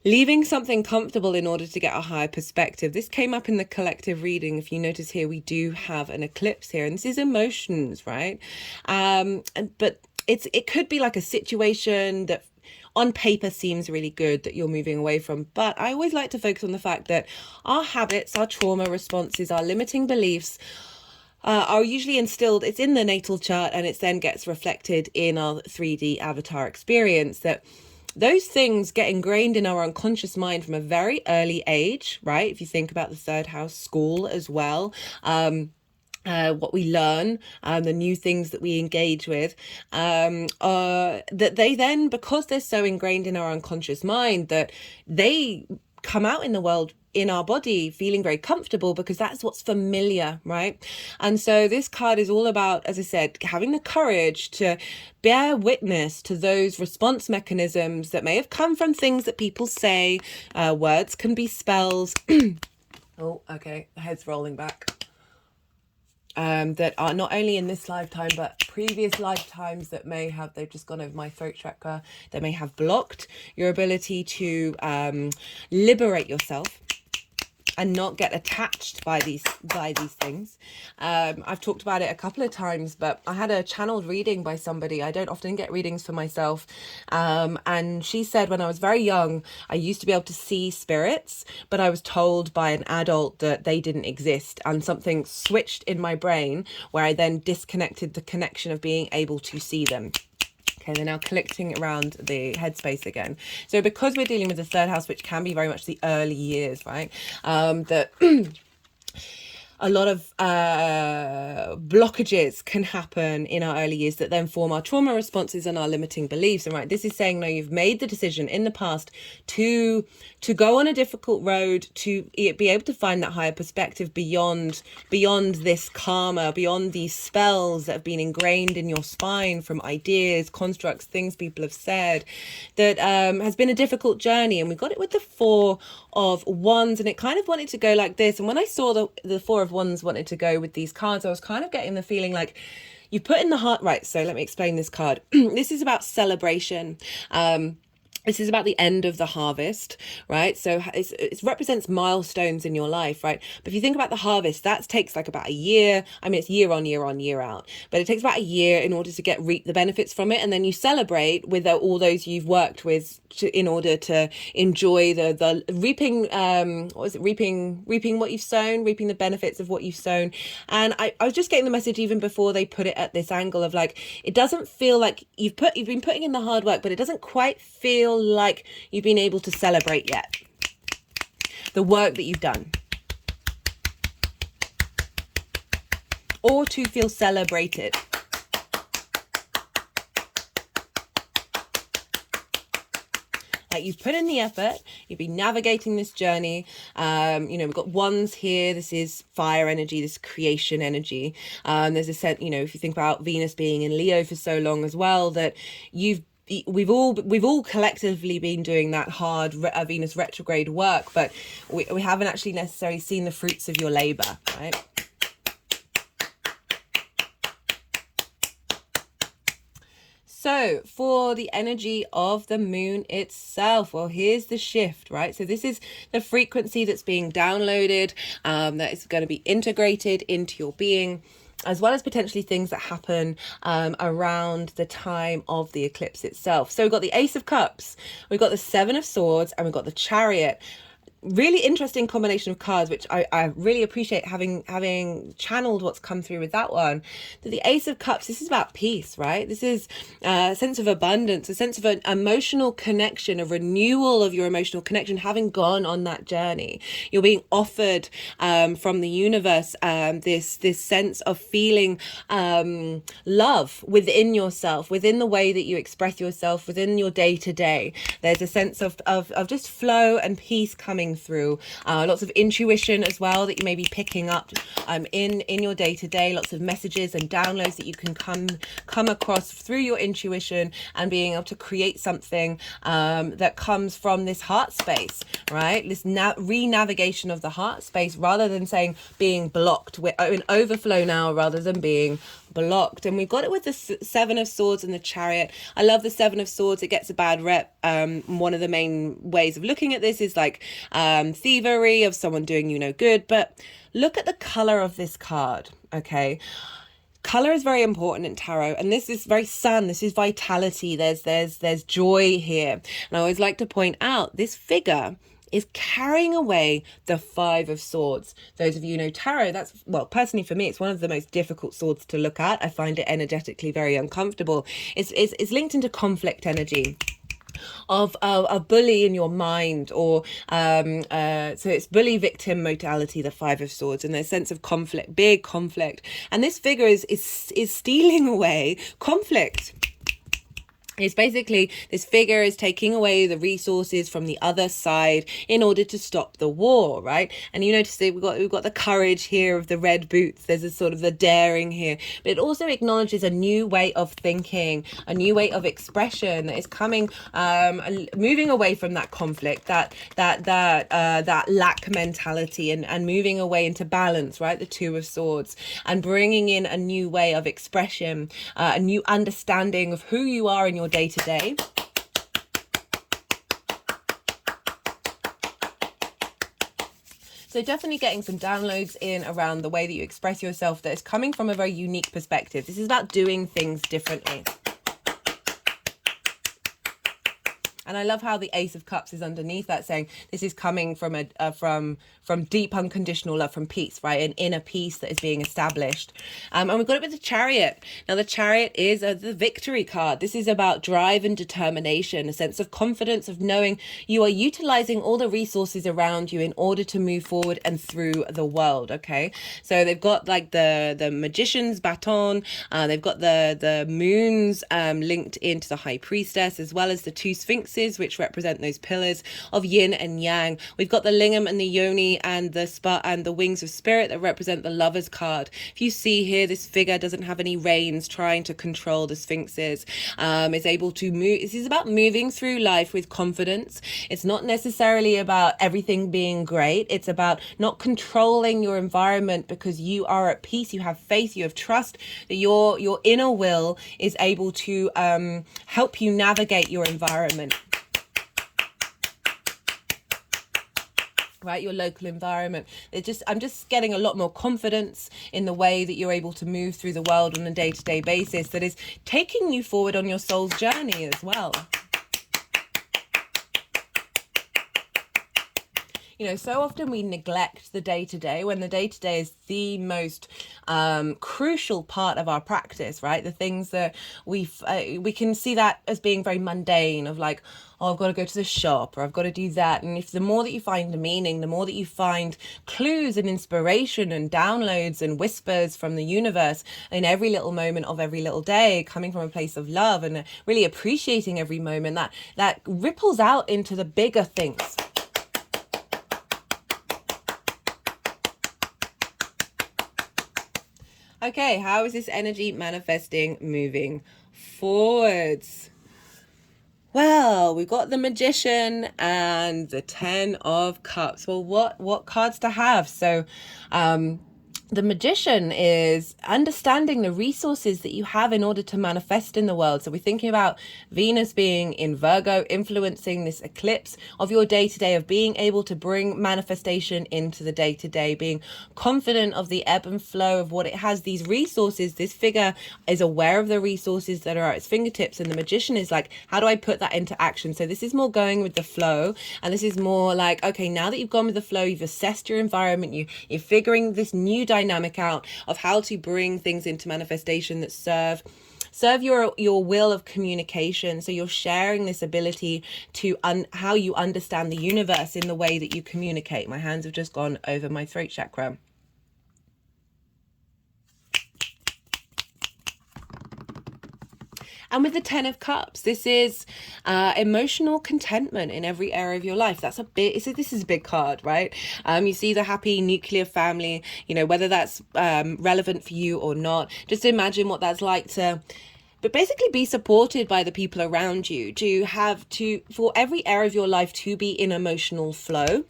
leaving something comfortable in order to get a higher perspective. This came up in the collective reading. If you notice here, we do have an eclipse here, and this is emotions, right? But it could be like a situation that on paper seems really good that you're moving away from. But I always like to focus on the fact that our habits, our trauma responses, our limiting beliefs are usually instilled. It's in the natal chart, and it then gets reflected in our 3D avatar experience. That those things get ingrained in our unconscious mind from a very early age, right? If you think about the third house, school as well, what we learn, the new things that we engage with, that they then, because they're so ingrained in our unconscious mind, that they come out in the world in our body feeling very comfortable because that's what's familiar, right? And so this card is all about, as I said, having the courage to bear witness to those response mechanisms that may have come from things that people say. Words can be spells. Oh, okay. The head's rolling back. That are not only in this lifetime, but previous lifetimes that may have, they've just gone over my throat chakra, that may have blocked your ability to liberate yourself and not get attached by these things. I've talked about it a couple of times, but I had a channeled reading by somebody. I don't often get readings for myself. And she said when I was very young, I used to be able to see spirits, but I was told by an adult that they didn't exist, and something switched in my brain where I then disconnected the connection of being able to see them. Okay, they're now collecting around the headspace again. So because we're dealing with the third house, which can be very much the early years, right? That a lot of blockages can happen in our early years that then form our trauma responses and our limiting beliefs. And right, this is saying, no, you've made the decision in the past to go on a difficult road, to be able to find that higher perspective beyond this karma, beyond these spells that have been ingrained in your spine from ideas, constructs, things people have said. That has been a difficult journey. And we got it with the Four of Wands, and it kind of wanted to go like this. And when I saw the Four of Wands wanted to go with these cards, I was kind of getting the feeling like you put in the heart. Right, so let me explain this card. This is about celebration. This is about the end of the harvest, right? So it represents milestones in your life, right? But if you think about the harvest, that takes like about a year. I mean, it's year on, year on, year out. But it takes about a year in order to reap the benefits from it. And then you celebrate with all those you've worked with in order to enjoy the reaping, reaping what you've sown, reaping the benefits of what you've sown. And I was just getting the message even before they put it at this angle of like, it doesn't feel like you've been putting in the hard work, but it doesn't quite feel like you've been able to celebrate yet the work that you've done, or to feel celebrated. Like you've put in the effort, you've been navigating this journey. We've got wands here. This is fire energy, this creation energy. There's a sense, if you think about Venus being in Leo for so long as well, that we've all collectively been doing that hard Venus retrograde work, but we haven't actually necessarily seen the fruits of your labor, right? So for the energy of the moon itself, well, here's the shift, right? So this is the frequency that's being downloaded, that is going to be integrated into your being, as well as potentially things that happen around the time of the eclipse itself. So we've got the Ace of Cups, we've got the Seven of Swords, and we've got the Chariot. Really interesting combination of cards, which I really appreciate having channeled what's come through with that one. The Ace of Cups, this is about peace, right? This is a sense of abundance, a sense of an emotional connection, a renewal of your emotional connection, having gone on that journey. You're being offered from the universe this sense of feeling love within yourself, within the way that you express yourself, within your day-to-day. There's a sense of just flow and peace coming through, lots of intuition as well that you may be picking up in your day-to-day, lots of messages and downloads that you can come across through your intuition, and being able to create something that comes from this heart space, right? This re-navigation of the heart space, rather than saying being blocked. We're in overflow now rather than being blocked. And we've got it with the Seven of Swords and the Chariot. I love the Seven of Swords. It gets a bad rep. One of the main ways of looking at this is like thievery, of someone doing you no good. But look at the color of this card, okay? Color is very important in tarot, and this is very sun. This is vitality. There's joy here. And I always like to point out this figure is carrying away the Five of Swords. Those of you who know tarot, that's, well, personally for me, it's one of the most difficult swords to look at. I find it energetically very uncomfortable. It's linked into conflict energy of a bully in your mind, or so it's bully victim modality, the Five of Swords, and there's sense of conflict, big conflict. And this figure is stealing away conflict. It's basically this figure is taking away the resources from the other side in order to stop the war, right? And you notice that we've got the courage here of the red boots. There's a sort of the daring here, but it also acknowledges a new way of thinking, a new way of expression that is coming, moving away from that conflict, that lack mentality, and moving away into balance, right? The Two of Swords, and bringing in a new way of expression, a new understanding of who you are in your day-to-day. So definitely getting some downloads in around the way that you express yourself that is coming from a very unique perspective. This is about doing things differently. And I love how the Ace of Cups is underneath that, saying this is coming from from deep unconditional love, from peace, right? An inner peace that is being established. And we've got it with the Chariot. Now the Chariot is the victory card. This is about drive and determination, a sense of confidence of knowing you are utilizing all the resources around you in order to move forward and through the world. Okay, so they've got like the Magician's baton. They've got the moons linked into the High Priestess, as well as the two Sphinxes, which represent those pillars of yin and yang. We've got the lingam and the yoni and the wings of spirit that represent the Lover's card. If you see here, this figure doesn't have any reins trying to control the Sphinxes. Is able to move. This is about moving through life with confidence. It's not necessarily about everything being great. It's about not controlling your environment, because you are at peace, you have faith, you have trust that your inner will is able to help you navigate your environment. Right, your local environment. I'm just getting a lot more confidence in the way that you're able to move through the world on a day-to-day basis that is taking you forward on your soul's journey as well. You know, so often we neglect the day-to-day, when the day-to-day is the most crucial part of our practice, right? The things that we can see that as being very mundane, of like, oh, I've got to go to the shop, or I've got to do that. And if the more that you find the meaning, the more that you find clues and inspiration and downloads and whispers from the universe in every little moment of every little day, coming from a place of love and really appreciating every moment, that ripples out into the bigger things. Okay, how is this energy manifesting moving forwards? Well, we've got the Magician and the Ten of Cups. Well, what cards to have? So, the Magician is understanding the resources that you have in order to manifest in the world. So we're thinking about Venus being in Virgo, influencing this eclipse of your day-to-day, of being able to bring manifestation into the day-to-day, being confident of the ebb and flow of what it has, these resources. This figure is aware of the resources that are at its fingertips, and the Magician is like, how do I put that into action? So this is more going with the flow, and this is more like, okay, now that you've gone with the flow, you've assessed your environment, you're figuring this new dynamic out of how to bring things into manifestation that serve your will of communication. So you're sharing this ability to how you understand the universe in the way that you communicate. My hands have just gone over my throat chakra. And with the Ten of Cups, this is emotional contentment in every area of your life. This is a big card, right? You see the happy nuclear family, you know, whether that's relevant for you or not. Just imagine what that's like but basically be supported by the people around you, for every area of your life to be in emotional flow.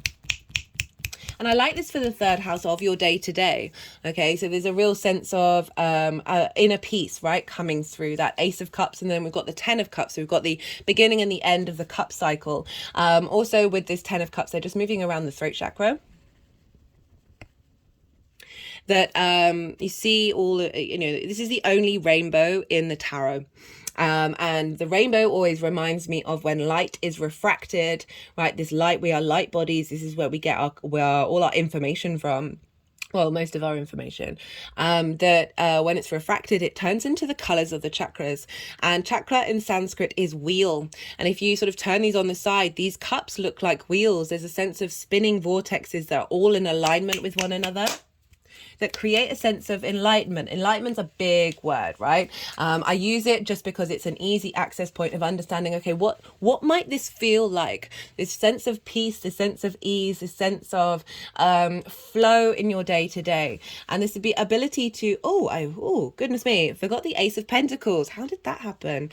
And I like this for the third house of your day-to-day. Okay, so there's a real sense of inner peace, right, coming through that Ace of Cups. And then we've got the Ten of Cups. So we've got the beginning and the end of the cup cycle. Also with this Ten of Cups, they're just moving around the throat chakra. That you see this is the only rainbow in the tarot. And the rainbow always reminds me of when light is refracted, right? This light, we are light bodies. This is where we get all our information from. Well, most of our information, when it's refracted, it turns into the colors of the chakras. And chakra in Sanskrit is wheel. And if you sort of turn these on the side, these cups look like wheels. There's a sense of spinning vortexes that are all in alignment with one another. that create a sense of enlightenment. Enlightenment's a big word, right? I use it just because it's an easy access point of understanding, okay, what might this feel like? This sense of peace, this sense of ease, this sense of flow in your day to day. And this would be ability to, oh, goodness me, forgot the Ace of Pentacles. How did that happen?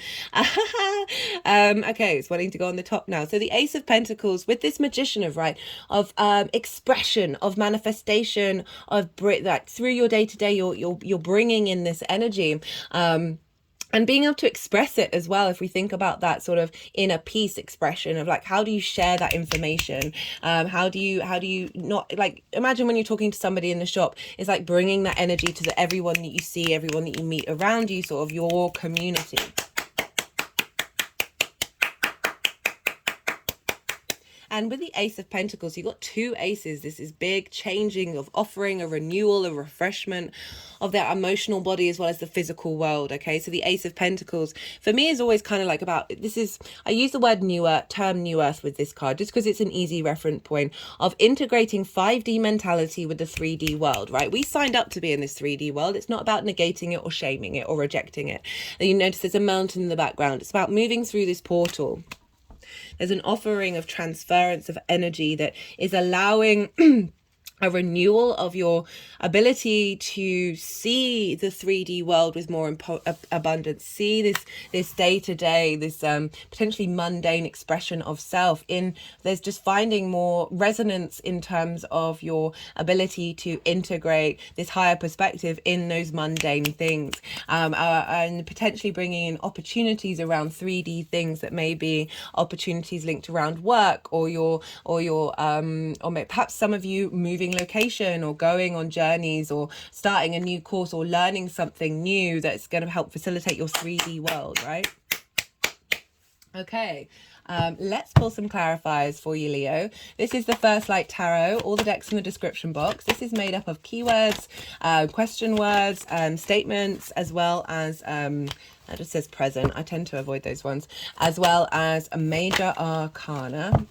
Okay, it's wanting to go on the top now. So the Ace of Pentacles with this magician of, right, of expression, of manifestation, of like through your day to day, you're bringing in this energy. And being able to express it as well, if we think about that sort of inner peace expression of like, how do you share that information? How do you not, like, imagine when you're talking to somebody in the shop, it's like bringing that energy to everyone that you see, everyone that you meet around you, sort of your community. And with the Ace of Pentacles, you've got two aces. This is big changing of offering a renewal, a refreshment of their emotional body as well as the physical world. Okay, so the Ace of Pentacles for me is always kind of like about, this is, I use the word term new earth with this card just because it's an easy reference point of integrating 5D mentality with the 3D world, right? We signed up to be in this 3D world. It's not about negating it or shaming it or rejecting it. And you notice there's a mountain in the background. It's about moving through this portal. There's an offering of transference of energy that is allowing a renewal of your ability to see the 3D world with more abundance, see this day to day, this potentially mundane expression of self in, there's just finding more resonance in terms of your ability to integrate this higher perspective in those mundane things, and potentially bringing in opportunities around 3D things that may be opportunities linked around work or perhaps some of you moving location or going on journeys or starting a new course or learning something new that's going to help facilitate your 3D world, right? Okay, let's pull some clarifiers for you, Leo. This is the First Light Tarot. All the decks in the description box. This is made up of keywords, question words, statements, as well as that just says present. I tend to avoid those ones, as well as a major arcana.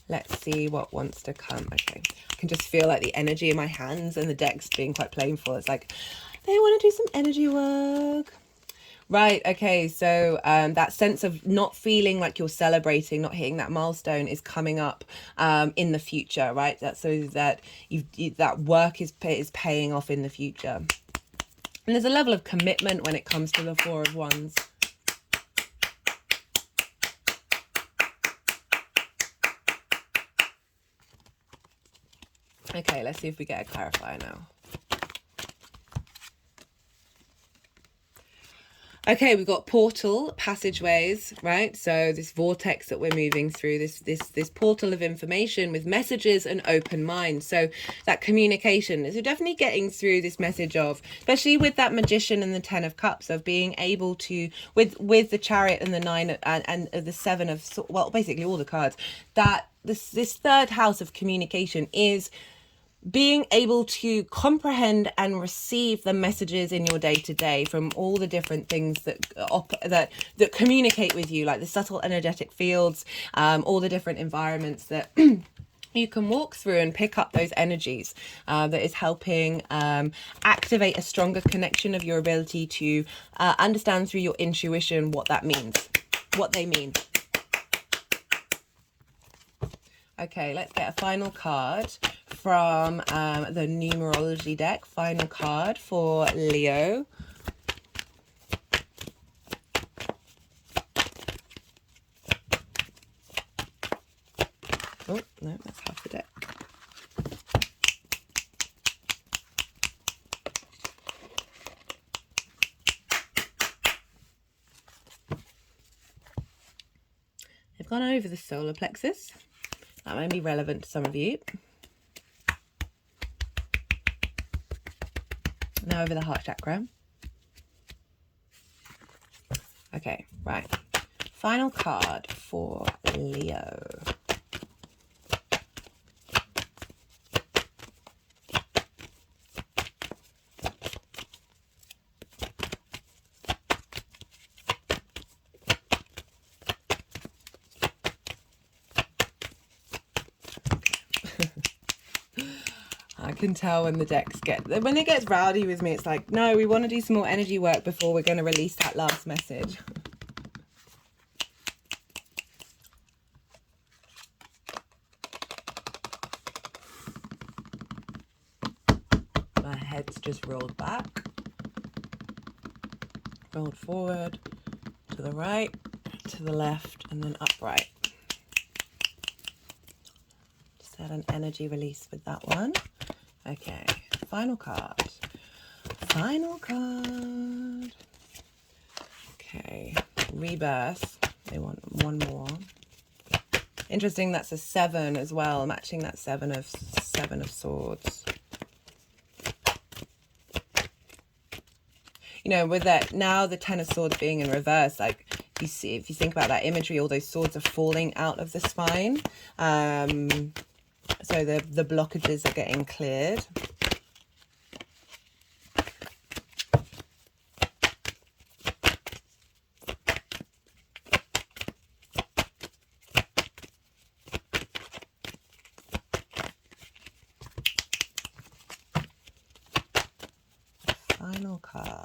Let's see what wants to come. Okay, I can just feel like the energy in my hands and the decks being quite playful. It's like they want to do some energy work. Right, okay, so that sense of not feeling like you're celebrating, not hitting that milestone is coming up in the future, right? That's so that that work is paying off in the future. And there's a level of commitment when it comes to the Four of Wands. Okay, let's see if we get a clarifier now. Okay, we've got portal, passageways, right? So this vortex that we're moving through, this portal of information with messages and open mind. So that communication. So definitely getting through this message of, especially with that Magician and the 10 of Cups, of being able to, with the Chariot and the 9 and the 7 of, well, basically all the cards, that this third house of communication is being able to comprehend and receive the messages in your day to day from all the different things that communicate with you, like the subtle energetic fields, all the different environments that you can walk through and pick up those energies, that is helping activate a stronger connection of your ability to understand through your intuition what that means, what they mean. Okay, let's get a final card from the numerology deck. Final card for Leo. Oh, no, that's half the deck. They've gone over the solar plexus. That may be relevant to some of you. Now over the heart chakra. Okay, right. Final card for Leo. can tell when the decks when it gets rowdy with me, it's like, no, we want to do some more energy work before we're going to release that last message. My head's just rolled back, rolled forward, to the right, to the left, and then upright. Just had an energy release with that one. Okay, final card. Final card. Okay, rebirth. They want one more. Interesting, that's a 7 as well, matching that seven of swords. You know, with that now, the 10 of swords being in reverse, like you see, if you think about that imagery, all those swords are falling out of the spine. So the blockages are getting cleared. Final card.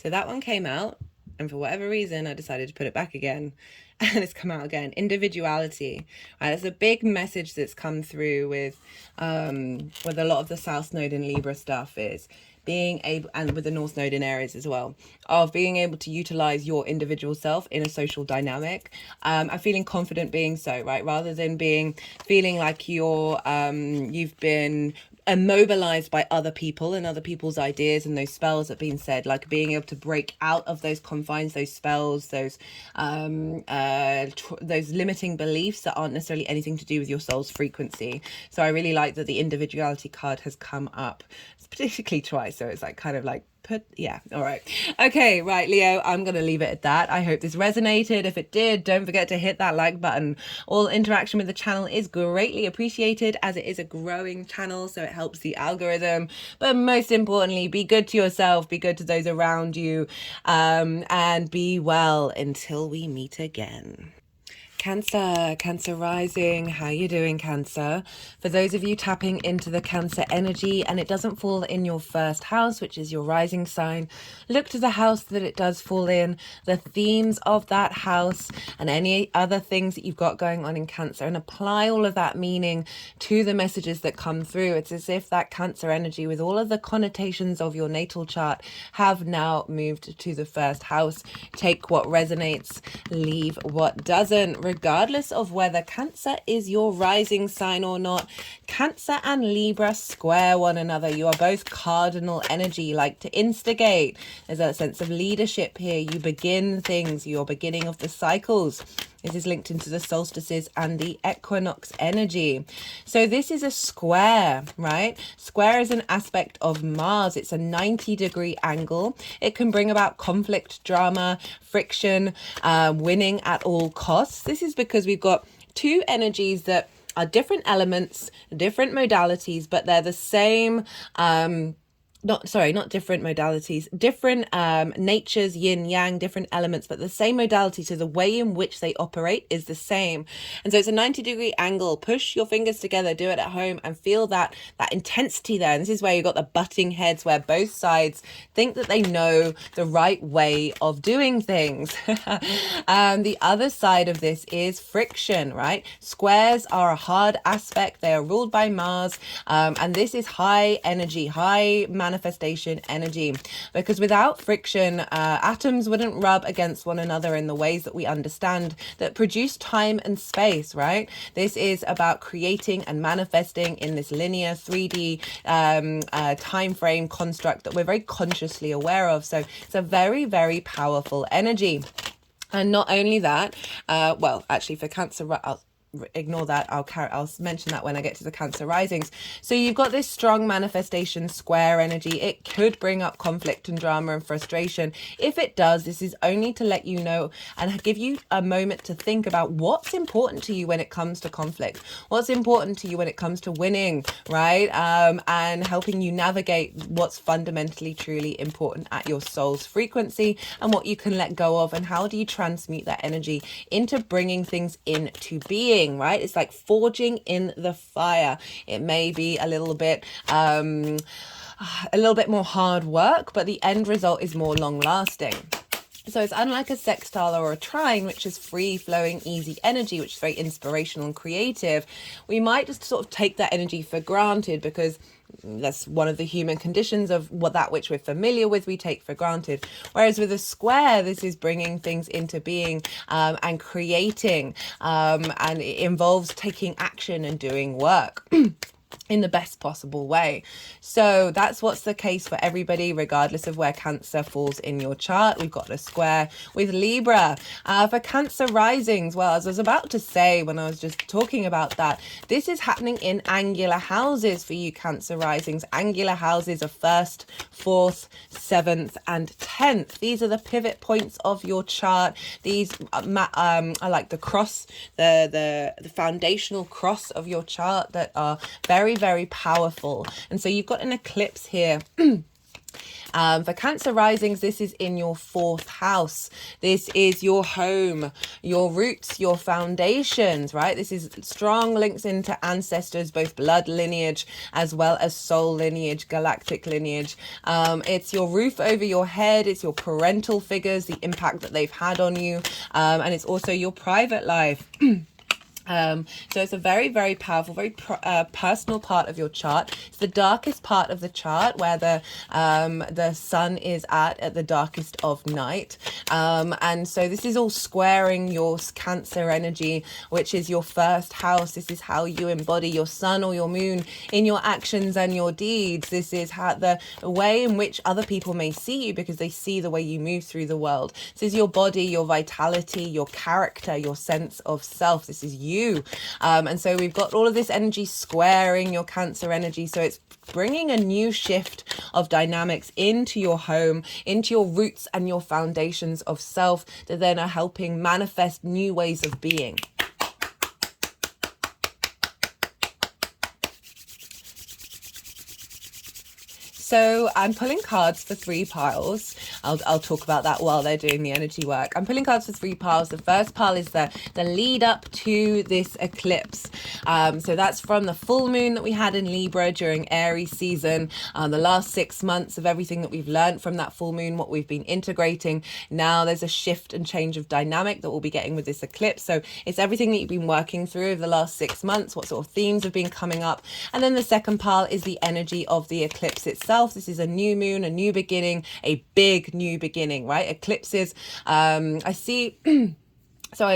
So that one came out, and for whatever reason I decided to put it back again, and it's come out again. Individuality, right? There's a big message that's come through with a lot of the South Node in Libra stuff is being able, and with the North Node in Aries as well, of being able to utilize your individual self in a social dynamic. I'm feeling confident being so, right? Rather than feeling like you've been immobilized by other people and other people's ideas and those spells that have been said, like being able to break out of those confines, those spells, those limiting beliefs that aren't necessarily anything to do with your soul's frequency. So I really like that the individuality card has come up, it's particularly twice, so it's like kind of like all right. Okay, right, Leo, I'm going to leave it at that. I hope this resonated. If it did, don't forget to hit that like button. All interaction with the channel is greatly appreciated, as it is a growing channel, so it helps the algorithm. But most importantly, be good to yourself, be good to those around you, and be well until we meet again. Cancer rising, how you doing, Cancer? For those of you tapping into the Cancer energy and it doesn't fall in your first house, which is your rising sign, look to the house that it does fall in, the themes of that house and any other things that you've got going on in Cancer, and apply all of that meaning to the messages that come through. It's as if that Cancer energy, with all of the connotations of your natal chart, have now moved to the first house. Take what resonates, leave what doesn't. Regardless of whether Cancer is your rising sign or not, Cancer and Libra square one another. You are both cardinal energy, like to instigate. There's a sense of leadership here. You begin things, you're beginning of the cycles. This is linked into the solstices and the equinox energy. So this is a square, right? Square is an aspect of Mars. It's a 90-degree angle. It can bring about conflict, drama, friction, winning at all costs. This is because we've got two energies that are different elements, different modalities, but they're the same, not different modalities, different natures, yin yang, different elements, but the same modality. So the way in which they operate is the same. And so it's a 90-degree angle. Push your fingers together, do it at home, and feel that intensity there. And this is where you've got the butting heads, where both sides think that they know the right way of doing things. The other side of this is friction, right? Squares are a hard aspect. They are ruled by Mars. And this is high energy, high manifestation energy, because without friction, atoms wouldn't rub against one another in the ways that we understand that produce time and space, right? This is about creating and manifesting in this linear 3D time frame construct that we're very consciously aware of. So it's a very, very powerful energy. And not only that, well, actually for Cancer, ignore that. I'll mention that when I get to the Cancer risings. So you've got this strong manifestation square energy. It could bring up conflict and drama and frustration. If it does, this is only to let you know and give you a moment to think about what's important to you when it comes to conflict, what's important to you when it comes to winning, right? And helping you navigate what's fundamentally truly important at your soul's frequency, and what you can let go of, and how do you transmute that energy into bringing things into being. doing, right? It's like forging in the fire. It may be a little bit more hard work, but the end result is more long lasting. So it's unlike a sextile or a trine, which is free flowing, easy energy, which is very inspirational and creative. We might just sort of take that energy for granted because that's one of the human conditions of that which we're familiar with, we take for granted. Whereas with a square, this is bringing things into being and creating, and it involves taking action and doing work. In the best possible way. So that's what's the case for everybody, regardless of where Cancer falls in your chart. We've got a square with Libra. For Cancer risings, well, as I was about to say when I was just talking about that, this is happening in angular houses for you Cancer risings. Angular houses are 1st, 4th, 7th, and 10th. These are the pivot points of your chart. These are like the cross, the foundational cross of your chart that are very, very powerful. And so you've got an eclipse here. For Cancer risings, this is in your 4th house. This is your home, your roots, your foundations, right? This is strong links into ancestors, both blood lineage as well as soul lineage, galactic lineage. It's your roof over your head. It's your parental figures, the impact that they've had on you. And it's also your private life. So it's a very, very powerful, very personal part of your chart. It's the darkest part of the chart where the sun is at the darkest of night. And so this is all squaring your Cancer energy, which is your 1st house. This is how you embody your sun or your moon in your actions and your deeds. This is how the way in which other people may see you because they see the way you move through the world. This is your body, your vitality, your character, your sense of self. This is you. And so we've got all of this energy squaring your Cancer energy. So it's bringing a new shift of dynamics into your home, into your roots and your foundations of self that then are helping manifest new ways of being. So I'm pulling cards for 3 piles. I'll talk about that while they're doing the energy work. I'm pulling cards for 3 piles. The first pile is the lead up to this eclipse. So that's from the full moon that we had in Libra during Aries season. The last 6 months of everything that we've learned from that full moon, what we've been integrating. Now there's a shift and change of dynamic that we'll be getting with this eclipse. So it's everything that you've been working through over the last 6 months, what sort of themes have been coming up. And then the second pile is the energy of the eclipse itself. This is a new moon, a new beginning, a big new beginning, right? Eclipses, I see. So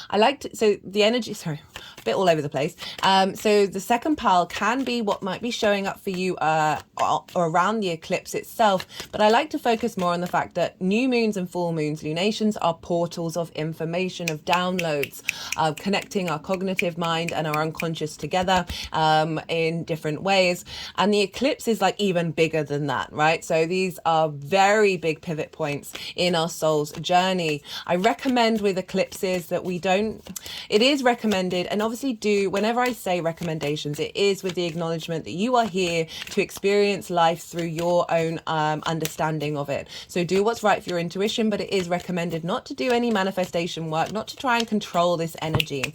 I like to, so the energy, sorry, a bit all over the place. So the second pile can be what might be showing up for you or around the eclipse itself. But I like to focus more on the fact that new moons and full moons, lunations, are portals of information, of downloads, connecting our cognitive mind and our unconscious together in different ways. And the eclipse is like even bigger than that, right? So these are very big pivot points in our soul's journey. I recommend with eclipses that it is recommended, and obviously whenever I say recommendations, it is with the acknowledgement that you are here to experience life through your own understanding of it. So do what's right for your intuition, but it is recommended not to do any manifestation work, not to try and control this energy,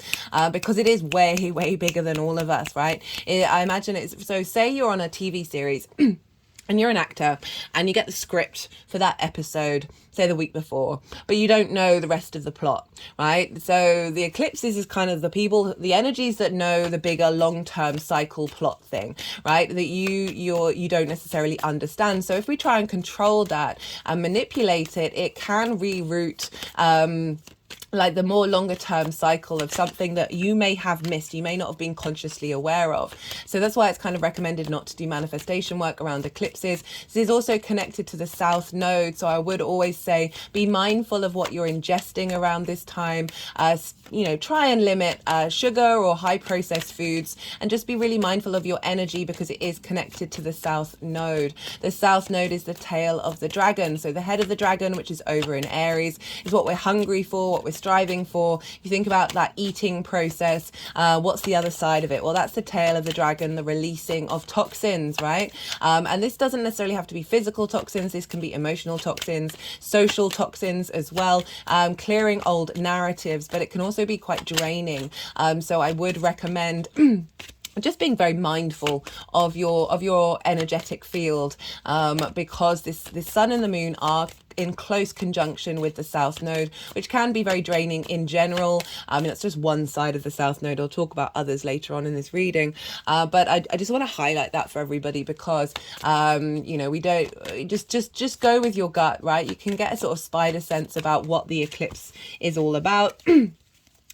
because it is way, way bigger than all of us, right? I imagine it's, so say you're on a TV series and you're an actor and you get the script for that episode, say the week before, but you don't know the rest of the plot, right? So the eclipses is kind of the energies that know the bigger long-term cycle plot thing, right? That you don't necessarily understand. So if we try and control that and manipulate it, it can reroute like the more longer term cycle of something that you may have missed, you may not have been consciously aware of. So that's why it's kind of recommended not to do manifestation work around eclipses. This is also connected to the South Node. So I would always say, be mindful of what you're ingesting around this time. Try and limit sugar or high processed foods, and just be really mindful of your energy because it is connected to the South Node. The South Node is the tail of the dragon. So the head of the dragon, which is over in Aries, is what we're hungry for, what we're striving for. If you think about that eating process, what's the other side of it? Well, that's the tail of the dragon, the releasing of toxins, right? And this doesn't necessarily have to be physical toxins. This can be emotional toxins, social toxins as well, clearing old narratives, but it can also be quite draining. So I would recommend just being very mindful of your energetic field, because this sun and the moon are in close conjunction with the south node, which can be very draining in general. I mean, that's just one side of the south node. I'll talk about others later on in this reading, but I just want to highlight that for everybody, because you know, we don't just go with your gut, right? You can get a sort of spider sense about what the eclipse is all about.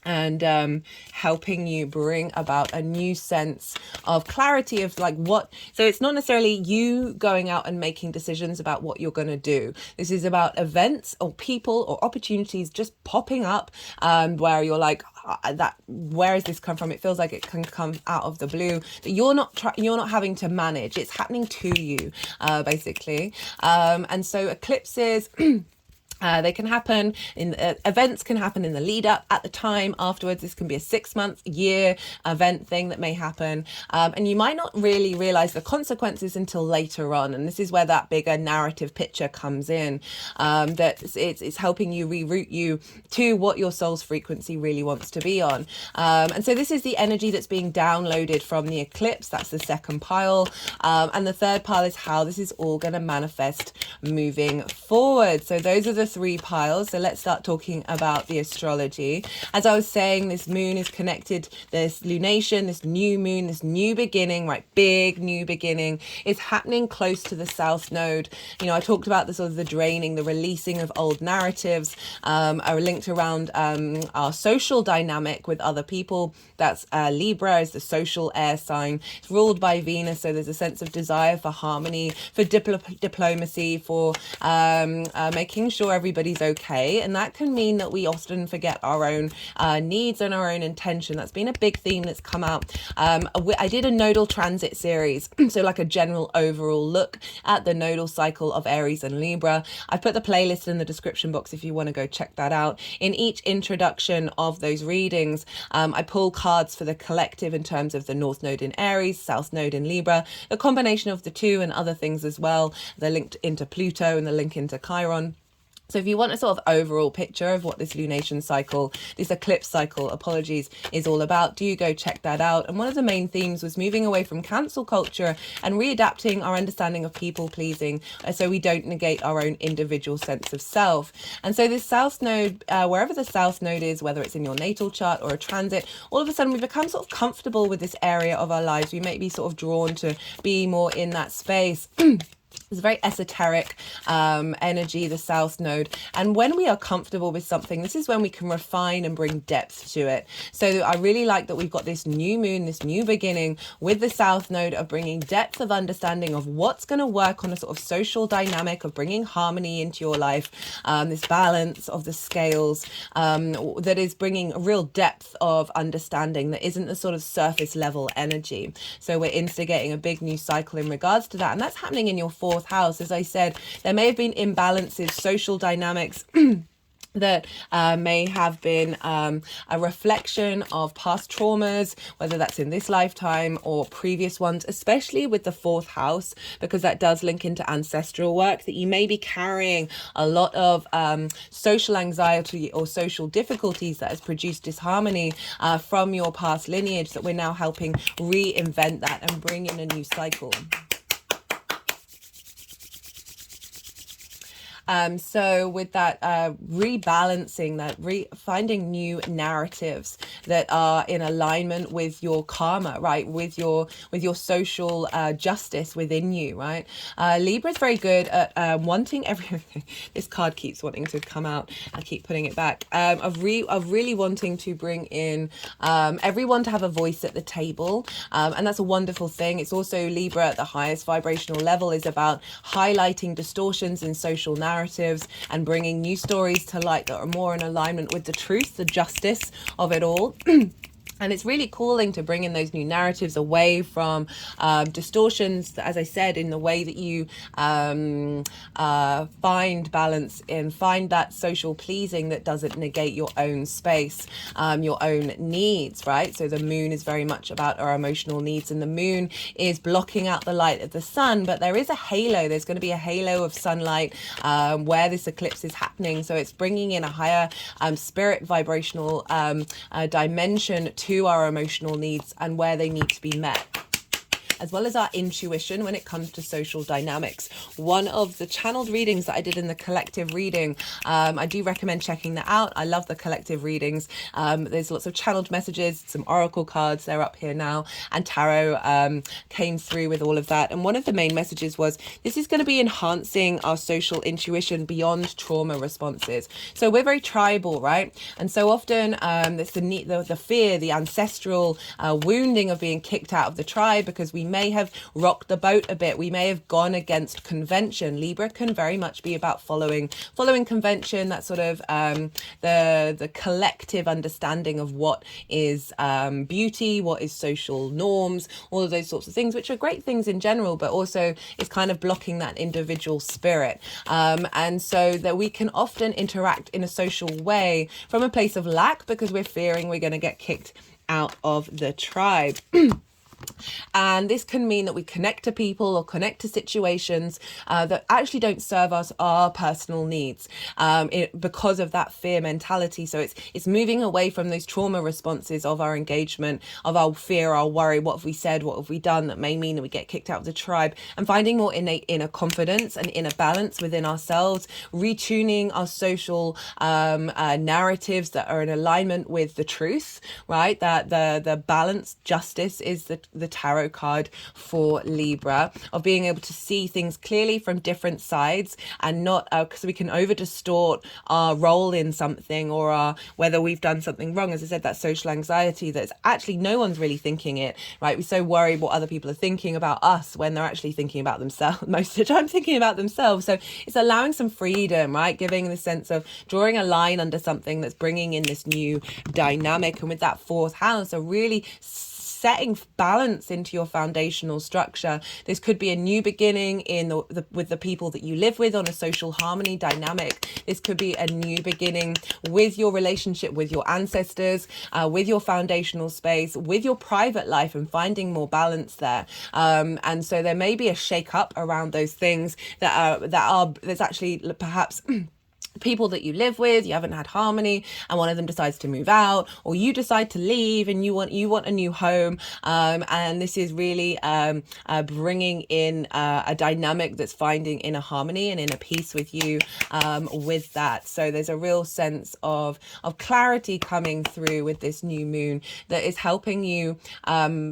And helping you bring about a new sense of clarity of like what. So it's not necessarily you going out and making decisions about what you're going to do. This is about events or people or opportunities just popping up, where you're like, that, where has this come from? It feels like it can come out of the blue, that you're not having to manage. It's happening to you, basically. And so eclipses they can happen in events, can happen in the lead up, at the time, afterwards. This can be a 6-month, year event thing that may happen, and you might not really realize the consequences until later on. And this is where that bigger narrative picture comes in, that it's helping you reroute you to what your soul's frequency really wants to be on. And so this is the energy that's being downloaded from the eclipse. That's the second pile, and the third pile is how this is all going to manifest moving forward. So those are the 3 piles. So let's start talking about the astrology. As I was saying, this moon is connected, this lunation, this new moon, this new beginning, right? Big new beginning is happening close to the south node. You know, I talked about the sort of the draining, the releasing of old narratives, are linked around our social dynamic with other people. That's Libra is the social air sign. It's ruled by Venus, so there's a sense of desire for harmony, for diplomacy, for making sure everybody's okay. And that can mean that we often forget our own needs and our own intention. That's been a big theme that's come out. I did a nodal transit series, so like a general overall look at the nodal cycle of Aries and Libra. I put the playlist in the description box if you want to go check that out. In each introduction of those readings, I pull cards for the collective in terms of the north node in Aries, south node in Libra, the combination of the two and other things as well. They're linked into Pluto and the link into Chiron. So if you want a sort of overall picture of what this lunation cycle, this eclipse cycle, apologies, is all about, do you go check that out. And one of the main themes was moving away from cancel culture and readapting our understanding of people pleasing, so we don't negate our own individual sense of self. And so this south node, wherever the south node is, whether it's in your natal chart or a transit, all of a sudden we become sort of comfortable with this area of our lives. We may be sort of drawn to be more in that space. It's a very esoteric energy, the south node. And when we are comfortable with something, this is when we can refine and bring depth to it. So I really like that we've got this new moon, this new beginning with the south node of bringing depth of understanding of what's going to work on a sort of social dynamic of bringing harmony into your life, this balance of the scales, that is bringing a real depth of understanding that isn't the sort of surface level energy. So we're instigating a big new cycle in regards to that. And that's happening in your 4th house. As I said, there may have been imbalances, social dynamics that may have been a reflection of past traumas, whether that's in this lifetime or previous ones, especially with the 4th house, because that does link into ancestral work, that you may be carrying a lot of social anxiety or social difficulties that has produced disharmony from your past lineage, that we're now helping reinvent that and bring in a new cycle. So with that rebalancing, that finding new narratives that are in alignment with your karma, right? With your social justice within you, right? Libra is very good at wanting everything. This card keeps wanting to come out. I keep putting it back. Of really wanting to bring in everyone to have a voice at the table, and that's a wonderful thing. It's also Libra at the highest vibrational level is about highlighting distortions in social narratives and bringing new stories to light that are more in alignment with the truth, the justice of it all. And it's really calling to bring in those new narratives away from distortions, as I said, in the way that you find balance and find that social pleasing that doesn't negate your own space, your own needs, right? So the moon is very much about our emotional needs, and the moon is blocking out the light of the sun, but there is a halo. There's going to be a halo of sunlight where this eclipse is happening. So it's bringing in a higher spirit vibrational dimension to our emotional needs and where they need to be met, as well as our intuition when it comes to social dynamics. One of the channeled readings that I did in the collective reading, I do recommend checking that out. I love the collective readings. There's lots of channeled messages, some oracle cards, they're up here now, and tarot came through with all of that. And one of the main messages was, this is going to be enhancing our social intuition beyond trauma responses. So we're very tribal, right? And so often it's the fear, the ancestral wounding of being kicked out of the tribe because we may have rocked the boat a bit. We may have gone against convention. Libra can very much be about following convention, that sort of the collective understanding of what is beauty, what is social norms, all of those sorts of things, which are great things in general, but also is kind of blocking that individual spirit. And so that we can often interact in a social way from a place of lack because we're fearing we're going to get kicked out of the tribe. And this can mean that we connect to people or connect to situations that actually don't serve us our personal needs because of that fear mentality. So it's moving away from those trauma responses of our engagement, of our fear, our worry, what have we said, what have we done that may mean that we get kicked out of the tribe, and finding more innate inner confidence and inner balance within ourselves, retuning our social narratives that are in alignment with the truth, right? That the balance, justice is the tarot card for Libra, of being able to see things clearly from different sides and not because we can over distort our role in something or whether we've done something wrong. As I said, that social anxiety that's actually no one's really thinking it, right? We're so worried what other people are thinking about us when they're actually thinking about themselves, most of the time thinking about themselves. So it's allowing some freedom, right? Giving the sense of drawing a line under something that's bringing in this new dynamic. And with that fourth house, a really setting balance into your foundational structure. This could be a new beginning with the people that you live with on a social harmony dynamic. This could be a new beginning with your relationship with your ancestors, with your foundational space, with your private life, and finding more balance there. And so there may be a shake up around those things there's actually perhaps people that you live with, you haven't had harmony, and one of them decides to move out, or you decide to leave and you want a new home, and this is really bringing in a dynamic that's finding inner harmony and inner peace with you with that. So there's a real sense of clarity coming through with this new moon that is helping you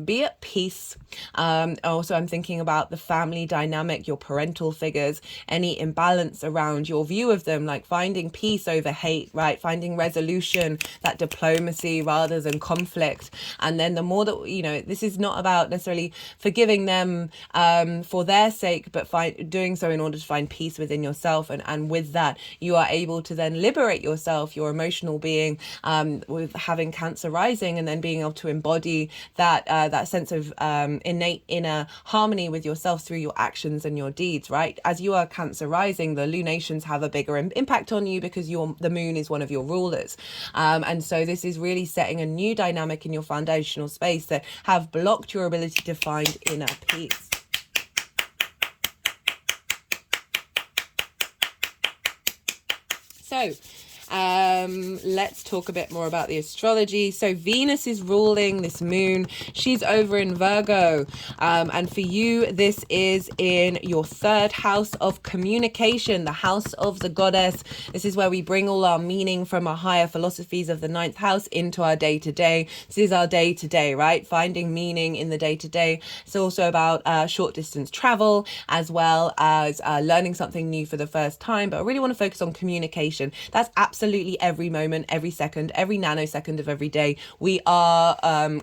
be at peace. Also, I'm thinking about the family dynamic, your parental figures, any imbalance around your view of them, like finding peace over hate, right? Finding resolution, that diplomacy rather than conflict. And then the more that, this is not about necessarily forgiving them for their sake, but doing so in order to find peace within yourself. And with that, you are able to then liberate yourself, your emotional being, with having Cancer rising, and then being able to embody that sense of innate inner harmony with yourself through your actions and your deeds, right? As you are Cancer rising, the lunations have a bigger impact on you because the moon is one of your rulers. And so this is really setting a new dynamic in your foundational space that have blocked your ability to find inner peace. So let's talk a bit more about the astrology. So Venus is ruling this moon. She's over in Virgo. And for you, this is in your third house of communication, the house of the goddess. This is where we bring all our meaning from our higher philosophies of the ninth house into our day-to-day. This is our day-to-day, right? Finding meaning in the day-to-day. It's also about short distance travel, as well as learning something new for the first time. But I really want to focus on communication. That's absolutely absolutely every moment, every second, every nanosecond of every day, we are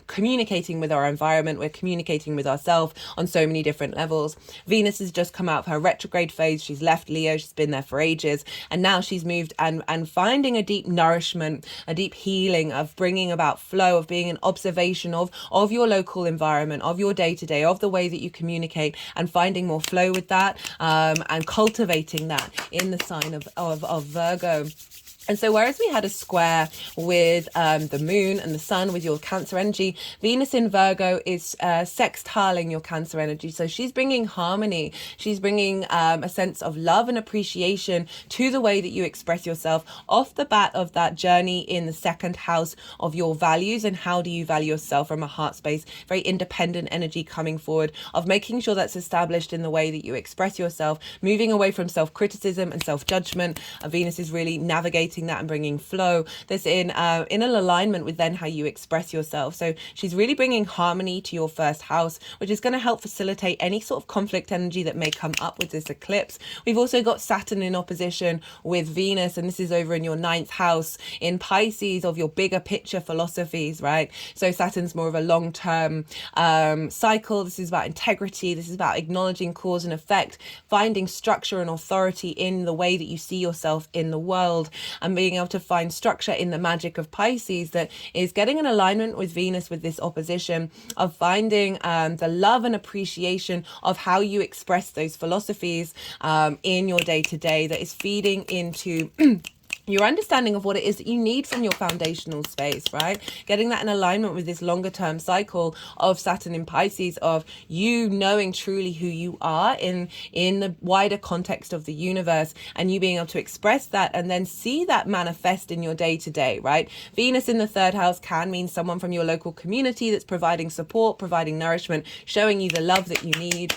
communicating with our environment. We're communicating with ourselves on so many different levels. Venus has just come out of her retrograde phase. She's left Leo. She's been there for ages. And now she's moved and finding a deep nourishment, a deep healing of bringing about flow, of being an observation of your local environment, of your day-to-day, of the way that you communicate, and finding more flow with that, and cultivating that in the sign of Virgo. And so whereas we had a square with the moon and the sun with your Cancer energy, Venus in Virgo is sextiling your Cancer energy. So she's bringing harmony. She's bringing a sense of love and appreciation to the way that you express yourself off the bat of that journey in the second house of your values and how do you value yourself from a heart space. Very independent energy coming forward of making sure that's established in the way that you express yourself, moving away from self-criticism and self-judgment. Venus is really navigating that and bringing flow that's in an alignment with then how you express yourself. So she's really bringing harmony to your first house, which is going to help facilitate any sort of conflict energy that may come up with this eclipse. We've also got Saturn in opposition with Venus, and this is over in your 9th house in Pisces of your bigger picture philosophies, right? So Saturn's more of a long-term cycle. This is about integrity. This is about acknowledging cause and effect, finding structure and authority in the way that you see yourself in the world, and being able to find structure in the magic of Pisces that is getting an alignment with Venus with this opposition of finding the love and appreciation of how you express those philosophies in your day-to-day that is feeding into your understanding of what it is that you need from your foundational space, right? Getting that in alignment with this longer term cycle of Saturn in Pisces, of you knowing truly who you are in the wider context of the universe, and you being able to express that and then see that manifest in your day to day, right? Venus in the 3rd house can mean someone from your local community that's providing support, providing nourishment, showing you the love that you need,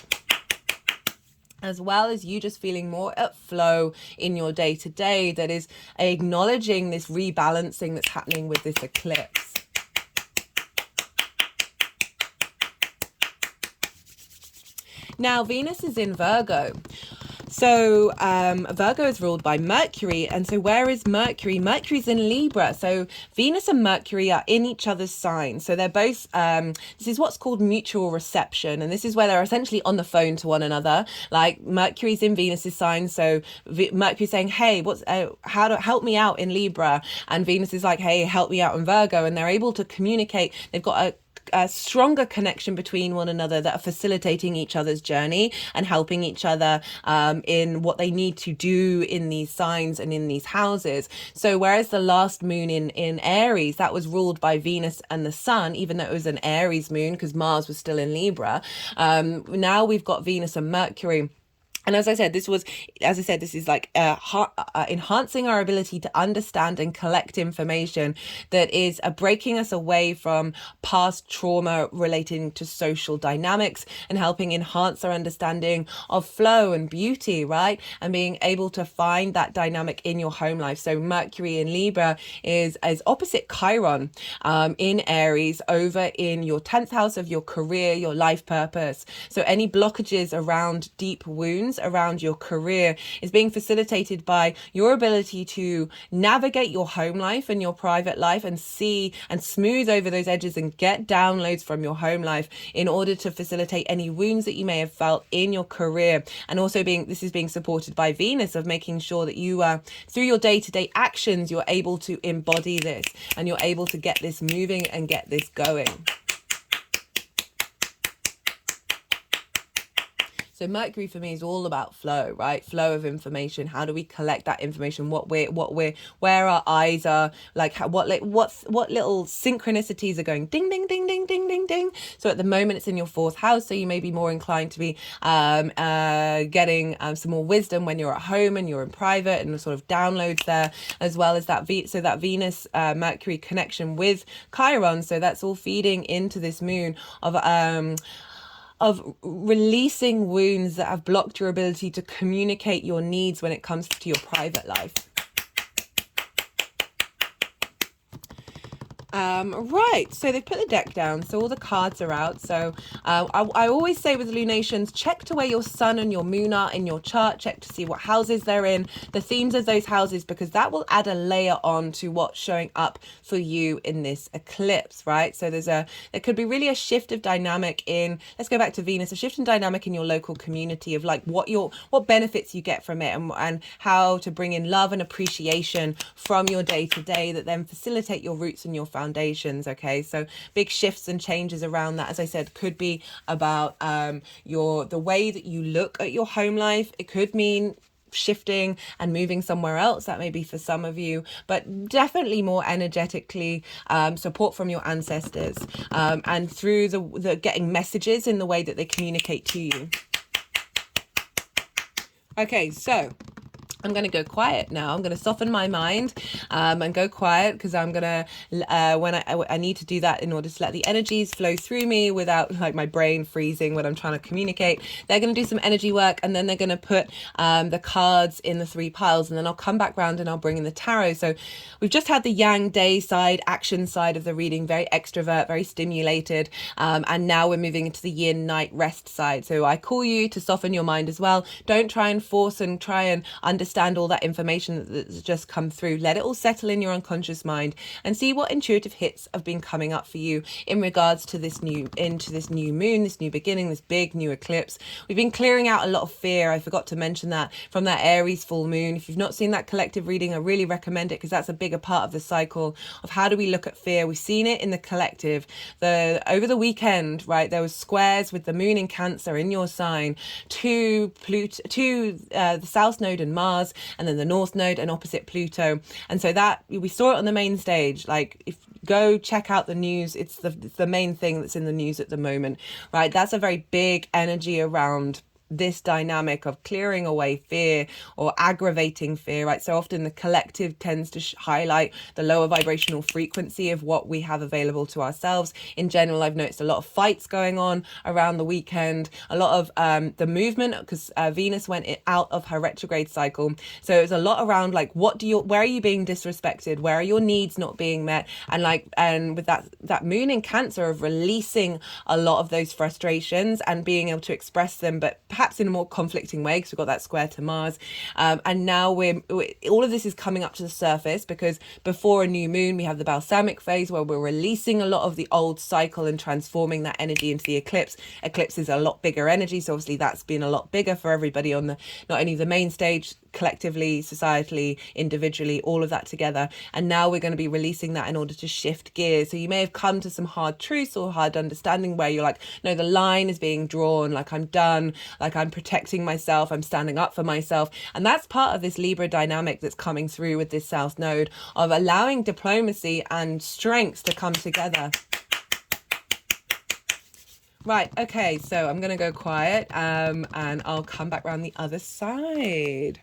as well as you just feeling more at flow in your day-to-day that is acknowledging this rebalancing that's happening with this eclipse. Now, Venus is in Virgo. So Virgo is ruled by Mercury. And so where is Mercury? Mercury's in Libra. So Venus and Mercury are in each other's signs. So they're both, this is what's called mutual reception. And this is where they're essentially on the phone to one another. Like Mercury's in Venus's sign. So Mercury's saying, hey, how to help me out in Libra? And Venus is like, hey, help me out in Virgo. And they're able to communicate. They've got a stronger connection between one another that are facilitating each other's journey and helping each other in what they need to do in these signs and in these houses. So whereas the last moon in Aries, that was ruled by Venus and the Sun, even though it was an Aries moon because Mars was still in Libra, now we've got Venus and Mercury. And as I said, this is like enhancing our ability to understand and collect information that is breaking us away from past trauma relating to social dynamics and helping enhance our understanding of flow and beauty, right? And being able to find that dynamic in your home life. So Mercury in Libra is opposite Chiron in Aries over in your 10th house of your career, your life purpose. So any blockages around deep wounds around your career is being facilitated by your ability to navigate your home life and your private life and see and smooth over those edges and get downloads from your home life in order to facilitate any wounds that you may have felt in your career. And also this is being supported by Venus of making sure that you through your day-to-day actions, you're able to embody this and you're able to get this moving and get this going. So Mercury for me is all about flow, right? Flow of information. How do we collect that information? Where our eyes are, like what little synchronicities are going ding, ding, ding, ding, ding, ding, ding. So at the moment it's in your 4th house. So you may be more inclined to be getting some more wisdom when you're at home and you're in private and the sort of downloads there, as well as that that Venus Mercury connection with Chiron. So that's all feeding into this moon of releasing wounds that have blocked your ability to communicate your needs when it comes to your private life. Right, so they've put the deck down, so all the cards are out. So I always say with lunations, check to where your sun and your moon are in your chart, check to see what houses they're in, the themes of those houses, because that will add a layer on to what's showing up for you in this eclipse, right? So there could be really a shift of dynamic in, let's go back to Venus, a shift in dynamic in your local community of like what benefits you get from it, and how to bring in love and appreciation from your day to day that then facilitate your roots and your foundations. Okay, so big shifts and changes around that, as I said, could be about the way that you look at your home life. It could mean shifting and moving somewhere else. That may be for some of you, but definitely more energetically support from your ancestors, and through the getting messages in the way that they communicate to you. Okay, so I'm going to go quiet now. I'm going to soften my mind and go quiet, because I'm going to, when I need to do that in order to let the energies flow through me without like my brain freezing when I'm trying to communicate. They're going to do some energy work, and then they're going to put the cards in the 3 piles, and then I'll come back round and I'll bring in the tarot. So we've just had the yang day side, action side of the reading, very extrovert, very stimulated. And now we're moving into the yin night rest side. So I call you to soften your mind as well. Don't try and force and try and understand all that information that's just come through. Let it all settle in your unconscious mind and see what intuitive hits have been coming up for you in regards to this new moon, this new beginning, this big new eclipse. We've been clearing out a lot of fear. I forgot to mention that from that Aries full moon. If you've not seen that collective reading, I really recommend it, because that's a bigger part of the cycle of how do we look at fear. We've seen it in the collective. Over the weekend, right, there was squares with the moon in Cancer in your sign to the South Node and Mars, and then the North Node and opposite Pluto. And so that we saw it on the main stage. Like, if go check out the news, it's the main thing that's in the news at the moment, right? That's a very big energy around this dynamic of clearing away fear or aggravating fear, right? So often the collective tends to highlight the lower vibrational frequency of what we have available to ourselves. In general, I've noticed a lot of fights going on around the weekend, a lot of the movement, because Venus went out of her retrograde cycle. So it was a lot around like, where are you being disrespected? Where are your needs not being met? And with that moon in Cancer of releasing a lot of those frustrations and being able to express them, but perhaps in a more conflicting way, because we've got that square to Mars. And now all of this is coming up to the surface, because before a new moon, we have the balsamic phase where we're releasing a lot of the old cycle and transforming that energy into the eclipse. Eclipse is a lot bigger energy. So obviously that's been a lot bigger for everybody on not only the main stage, collectively, societally, individually, all of that together. And now we're going to be releasing that in order to shift gears. So you may have come to some hard truths or hard understanding where you're like, no, the line is being drawn, like I'm done, like I'm protecting myself, I'm standing up for myself. And that's part of this Libra dynamic that's coming through with this South Node of allowing diplomacy and strengths to come together. Right, okay, so I'm going to go quiet and I'll come back around the other side.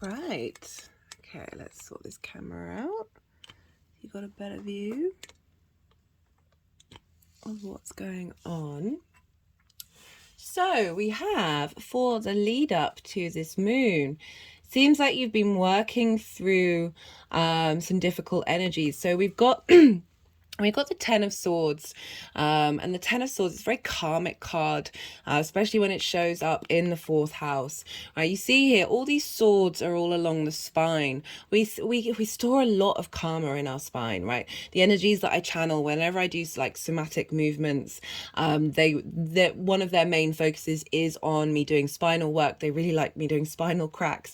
right. Okay, let's sort this camera out. You got a better view of what's going on. So we have, for the lead up to this moon, seems like you've been working through some difficult energies. So we've got we've got the Ten of Swords, and the Ten of Swords is a very karmic card, especially when it shows up in the fourth house. Right, you see here, all these swords are all along the spine. We store a lot of karma in our spine, right? The energies that I channel whenever I do like somatic movements, one of their main focuses is on me doing spinal work. They really like me doing spinal cracks.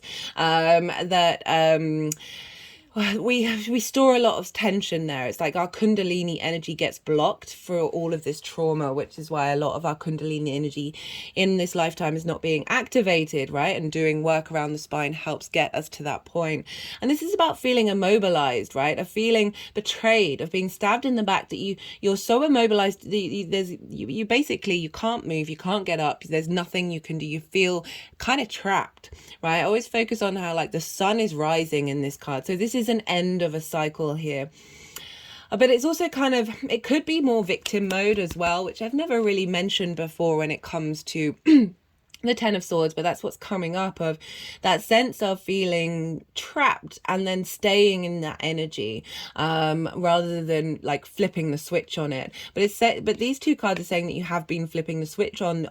We store a lot of tension there. It's like our kundalini energy gets blocked for all of this trauma, which is why a lot of our kundalini energy in this lifetime is not being activated, right? And doing work around the spine helps get us to that point. And this is about feeling immobilized, right? Of feeling betrayed, of being stabbed in the back, that you're so immobilized that you basically, you can't move, you can't get up, there's nothing you can do. You feel kind of trapped, right? I always focus on how like the sun is rising in this card. So this is an end of a cycle here, but it's also kind of, it could be more victim mode as well, which I've never really mentioned before when it comes to the Ten of Swords, but that's what's coming up, of that sense of feeling trapped and then staying in that energy, rather than like flipping the switch on it. But these two cards are saying that you have been flipping the switch on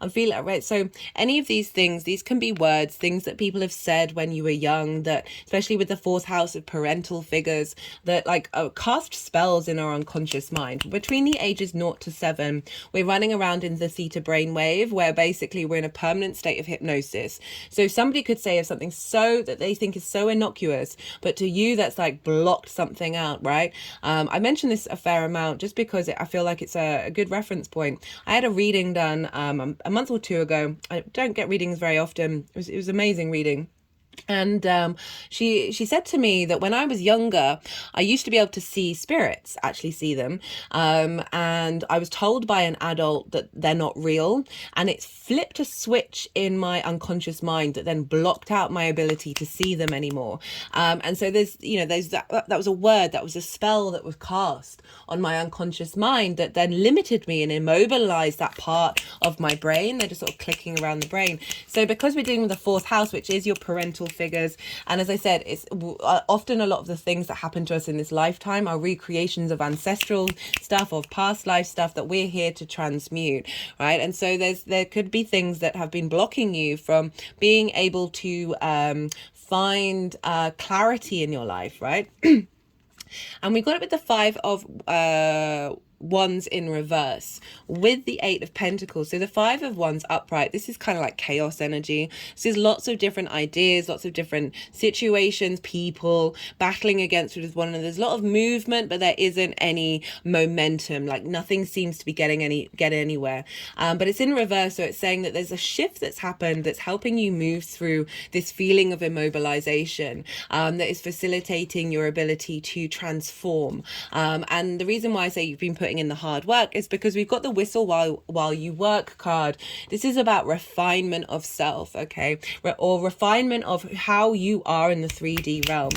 feel it, right? So any of these things, these can be words, things that people have said when you were young, that especially with the fourth house of parental figures, that like cast spells in our unconscious mind. Between the ages 0 to 7, we're running around in the theta brainwave, where basically we're in a permanent state of hypnosis. So somebody could say of something so that they think is so innocuous, but to you that's like blocked something out, right? I mentioned this a fair amount just because I feel like it's a good reference point. I had a reading done a month or two ago. I don't get readings very often. It was amazing reading. And she said to me that when I was younger, I used to be able to see spirits, actually see them. And I was told by an adult that they're not real. And it flipped a switch in my unconscious mind that then blocked out my ability to see them anymore. And so there's that was a word, that was a spell that was cast on my unconscious mind that then limited me and immobilized that part of my brain. They're just sort of clicking around the brain. So because we're dealing with the fourth house, which is your parental figures, and as I said, it's often a lot of the things that happen to us in this lifetime are recreations of ancestral stuff, of past life stuff that we're here to transmute, right? And so there could be things that have been blocking you from being able to find clarity in your life, right? And we got it with the Five of Wands in reverse with the Eight of Pentacles. So the Five of Wands upright, this is kind of like chaos energy. So there's lots of different ideas, lots of different situations, people battling against with one another. There's a lot of movement, but there isn't any momentum. Like nothing seems to be getting anywhere. But it's in reverse, so it's saying that there's a shift that's happened that's helping you move through this feeling of immobilization, that is facilitating your ability to transform. And the reason why I say you've been putting in the hard work is because we've got the whistle while you work card. This is about refinement of self, okay? Or refinement of how you are in the 3D realm.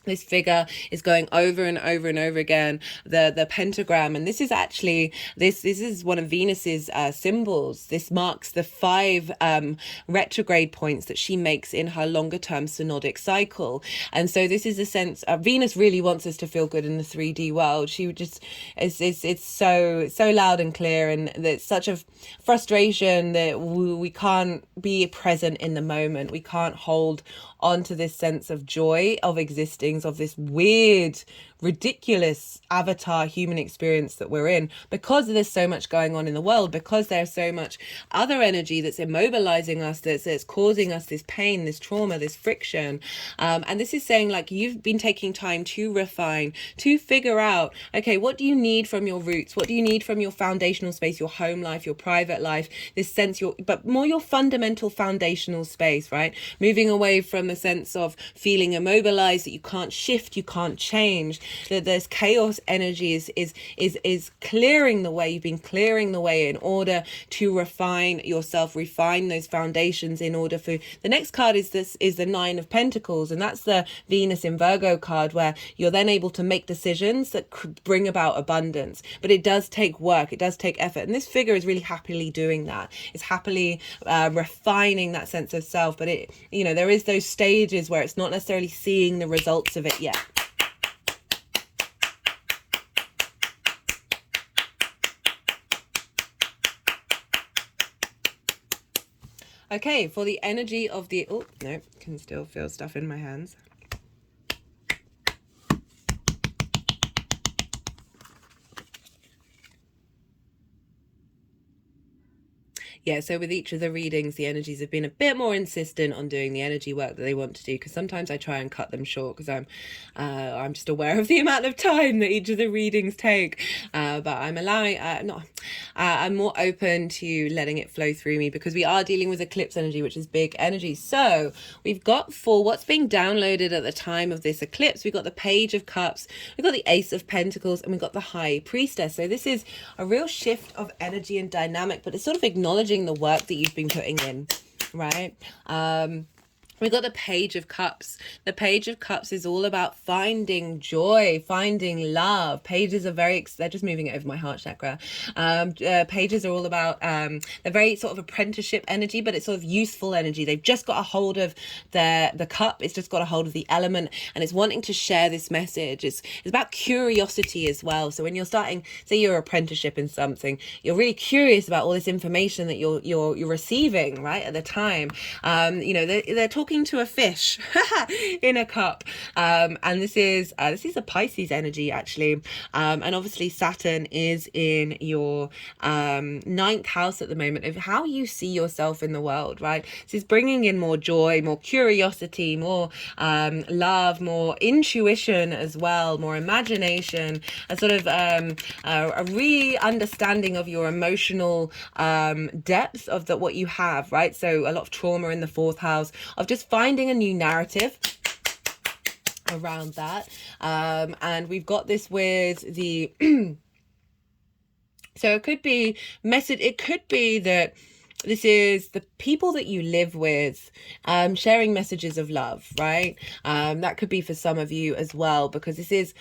This figure is going over and over and over again, the pentagram, and this is actually this is one of Venus's symbols. This marks the 5 retrograde points that she makes in her longer term synodic cycle. And so this is a sense Venus really wants us to feel good in the 3D world. She just it's so loud and clear, and there's such a frustration that we can't be present in the moment. We can't hold onto this sense of joy of existing, of this weird, ridiculous avatar human experience that we're in, because there's so much going on in the world, because there's so much other energy that's immobilizing us, that's causing us this pain, this trauma, this friction. And this is saying like you've been taking time to refine, to figure out, okay, what do you need from your roots? What do you need from your foundational space, your home life, your private life, this sense, but more your fundamental foundational space, right? Moving away from the sense of feeling immobilized, that can't shift, you can't change. That there's chaos energy is clearing the way. You've been clearing the way in order to refine yourself, refine those foundations in order for the next card is the Nine of Pentacles, and that's the Venus in Virgo card, where you're then able to make decisions that could bring about abundance. But it does take work, it does take effort, and this figure is really happily doing that. It's happily refining that sense of self. But it, you know, there is those stages where it's not necessarily seeing the results of it yet. Okay, for the energy of the, oh no, can still feel stuff in my hands. Yeah, so with each of the readings, the energies have been a bit more insistent on doing the energy work that they want to do, because sometimes I try and cut them short because I'm just aware of the amount of time that each of the readings take. But I'm allowing, I'm more open to letting it flow through me, because we are dealing with eclipse energy, which is big energy. So we've got, for what's being downloaded at the time of this eclipse, we've got the Page of Cups, we've got the Ace of Pentacles, and we've got the High Priestess. So this is a real shift of energy and dynamic, but it's sort of acknowledging the work that you've been putting in, right? We got the Page of Cups. The Page of Cups is all about finding joy, finding love. Pages are very, they're just moving it over my heart chakra. Pages are all about, they're very sort of apprenticeship energy, but it's sort of useful energy. They've just got a hold of the cup. It's just got a hold of the element, and it's wanting to share this message. It's about curiosity as well. So when you're starting, say you're apprenticeship in something, you're really curious about all this information that you're receiving, right, at the time. You know, they're talking to a fish in a cup, and this is a Pisces energy, actually, and obviously Saturn is in your ninth house at the moment, of how you see yourself in the world, right? This is bringing in more joy, more curiosity, more love, more intuition as well, more imagination, a sort of a re-understanding of your emotional depth of what you have, right? So a lot of trauma in the fourth house, of just finding a new narrative around that. And we've got this with the so it could be it could be that this is the people that you live with, sharing messages of love, right? That could be for some of you as well, because this is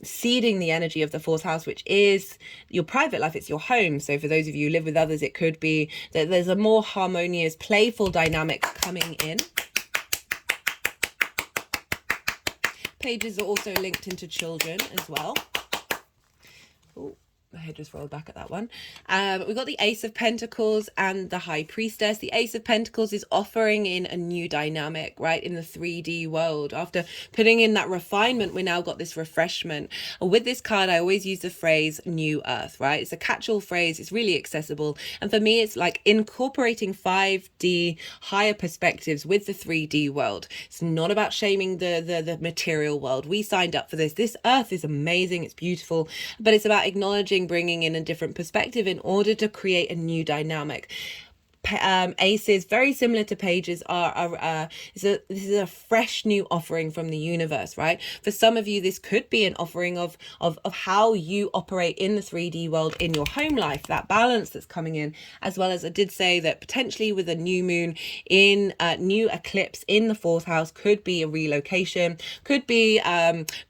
seeding the energy of the fourth house, which is your private life. It's your home. So for those of you who live with others, it could be that there's a more harmonious, playful dynamic coming in. Pages are also linked into children as well. Ooh. My head just rolled back at that one. We've got the Ace of Pentacles and the High Priestess. The Ace of Pentacles is offering in a new dynamic, right, in the 3D world. After putting in that refinement, we now got this refreshment. And with this card, I always use the phrase New Earth, right? It's a catch-all phrase. It's really accessible. And for me, it's like incorporating 5D higher perspectives with the 3D world. It's not about shaming the material world. We signed up for this. This Earth is amazing. It's beautiful. But it's about acknowledging, bringing in a different perspective in order to create a new dynamic. Aces, very similar to pages, this is a fresh new offering from the universe, right? For some of you, this could be an offering of how you operate in the 3D world in your home life, that balance that's coming in, as well as I did say that potentially with a new moon in new eclipse in the fourth house, could be a relocation, could be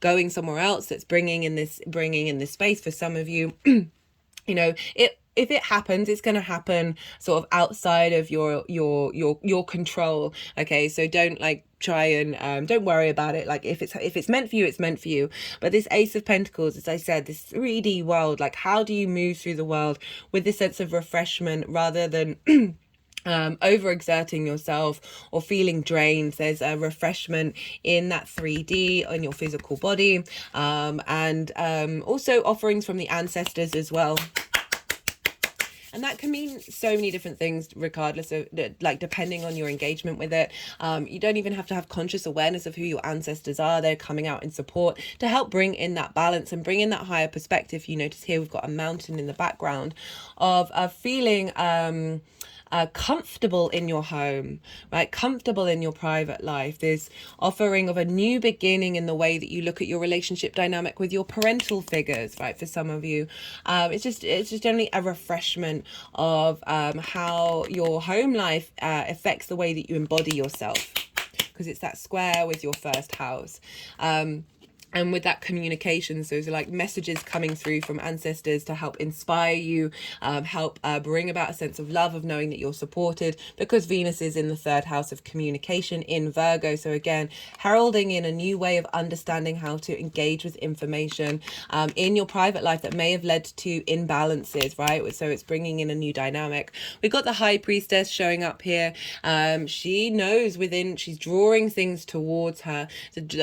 going somewhere else that's bringing in this space for some of you. You know, if it happens, it's going to happen sort of outside of your control. Okay, so don't try and don't worry about it. Like if it's meant for you, it's meant for you. But this Ace of Pentacles, as I said, this 3D world, like how do you move through the world with this sense of refreshment rather than overexerting yourself or feeling drained? There's a refreshment in that 3D on your physical body, and also offerings from the ancestors as well. And that can mean so many different things, regardless of, like, depending on your engagement with it. You don't even have to have conscious awareness of who your ancestors are. They're coming out in support to help bring in that balance and bring in that higher perspective. You notice here we've got a mountain in the background of feeling comfortable in your home, right? Comfortable in your private life. This offering of a new beginning in the way that you look at your relationship dynamic with your parental figures, right? For some of you, it's just generally a refreshment of how your home life affects the way that you embody yourself, because it's that square with your first house. And with that communication, so it's like messages coming through from ancestors to help inspire you, help bring about a sense of love, of knowing that you're supported, because Venus is in the third house of communication in Virgo. So again, heralding in a new way of understanding how to engage with information in your private life that may have led to imbalances, right? So it's bringing in a new dynamic. We've got the High Priestess showing up here. She knows she's drawing things towards her,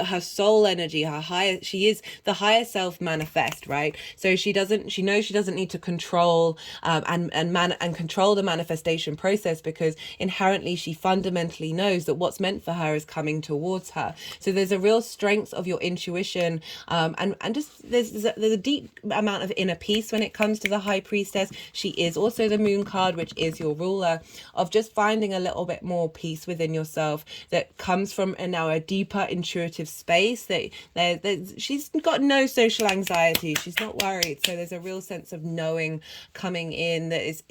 her soul energy, her she is the higher self manifest, right? So she knows she doesn't need to control and control the manifestation process, because inherently she fundamentally knows that what's meant for her is coming towards her. So there's a real strength of your intuition, and just there's a deep amount of inner peace when it comes to the High Priestess. She is also the Moon card, which is your ruler of just finding a little bit more peace within yourself that comes from now a deeper intuitive space. That she's got no social anxiety. She's not worried. So there's a real sense of knowing coming in that is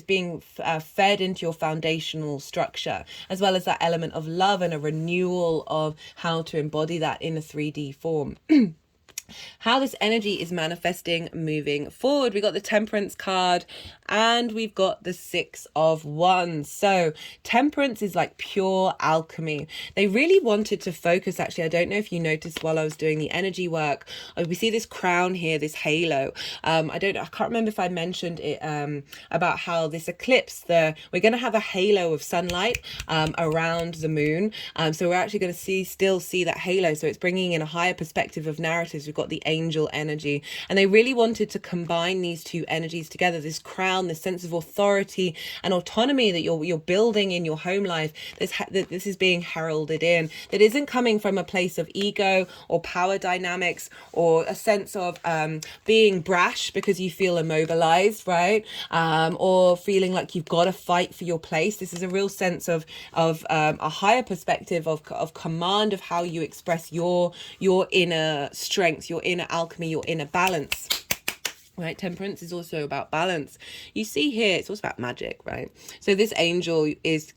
being fed into your foundational structure, as well as that element of love and a renewal of how to embody that in a 3D form. How this energy is manifesting moving forward. We got the Temperance card and we've got the Six of Wands. So Temperance is like pure alchemy. They really wanted to focus, actually, I don't know if you noticed while I was doing the energy work, we see this crown here, this halo. I can't remember if I mentioned it about how this eclipse, we're going to have a halo of sunlight around the moon. So we're actually going to still see that halo. So it's bringing in a higher perspective of narratives. We've got the angel energy, and they really wanted to combine these two energies together, this crown, this sense of authority and autonomy that you're building in your home life. This is being heralded in, that isn't coming from a place of ego or power dynamics or a sense of being brash because you feel immobilized, right? Or feeling like you've got to fight for your place. This is a real sense of a higher perspective of command of how you express your inner strength, your inner alchemy, your inner balance. Right, Temperance is also about balance. You see here, it's also about magic, right? So this angel is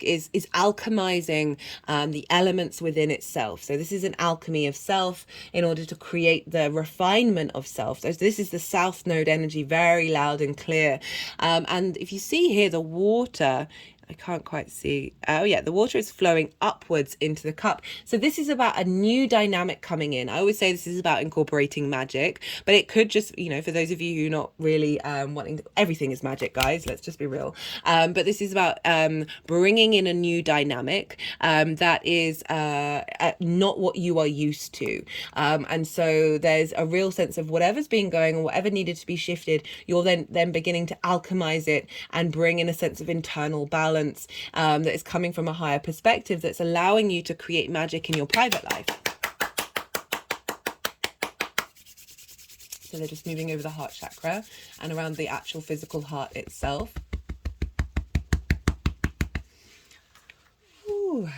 alchemizing the elements within itself. So this is an alchemy of self in order to create the refinement of self. So this is the South Node energy, very loud and clear. And if you see here, the water, I can't quite see. Oh yeah, the water is flowing upwards into the cup. So this is about a new dynamic coming in. I always say this is about incorporating magic, but it could just, for those of you who are not really everything is magic, guys. Let's just be real. But this is about bringing in a new dynamic that is not what you are used to. And so there's a real sense of whatever's been going or whatever needed to be shifted, you're then beginning to alchemize it and bring in a sense of internal balance that is coming from a higher perspective, that's allowing you to create magic in your private life. So they're just moving over the heart chakra and around the actual physical heart itself. Ooh.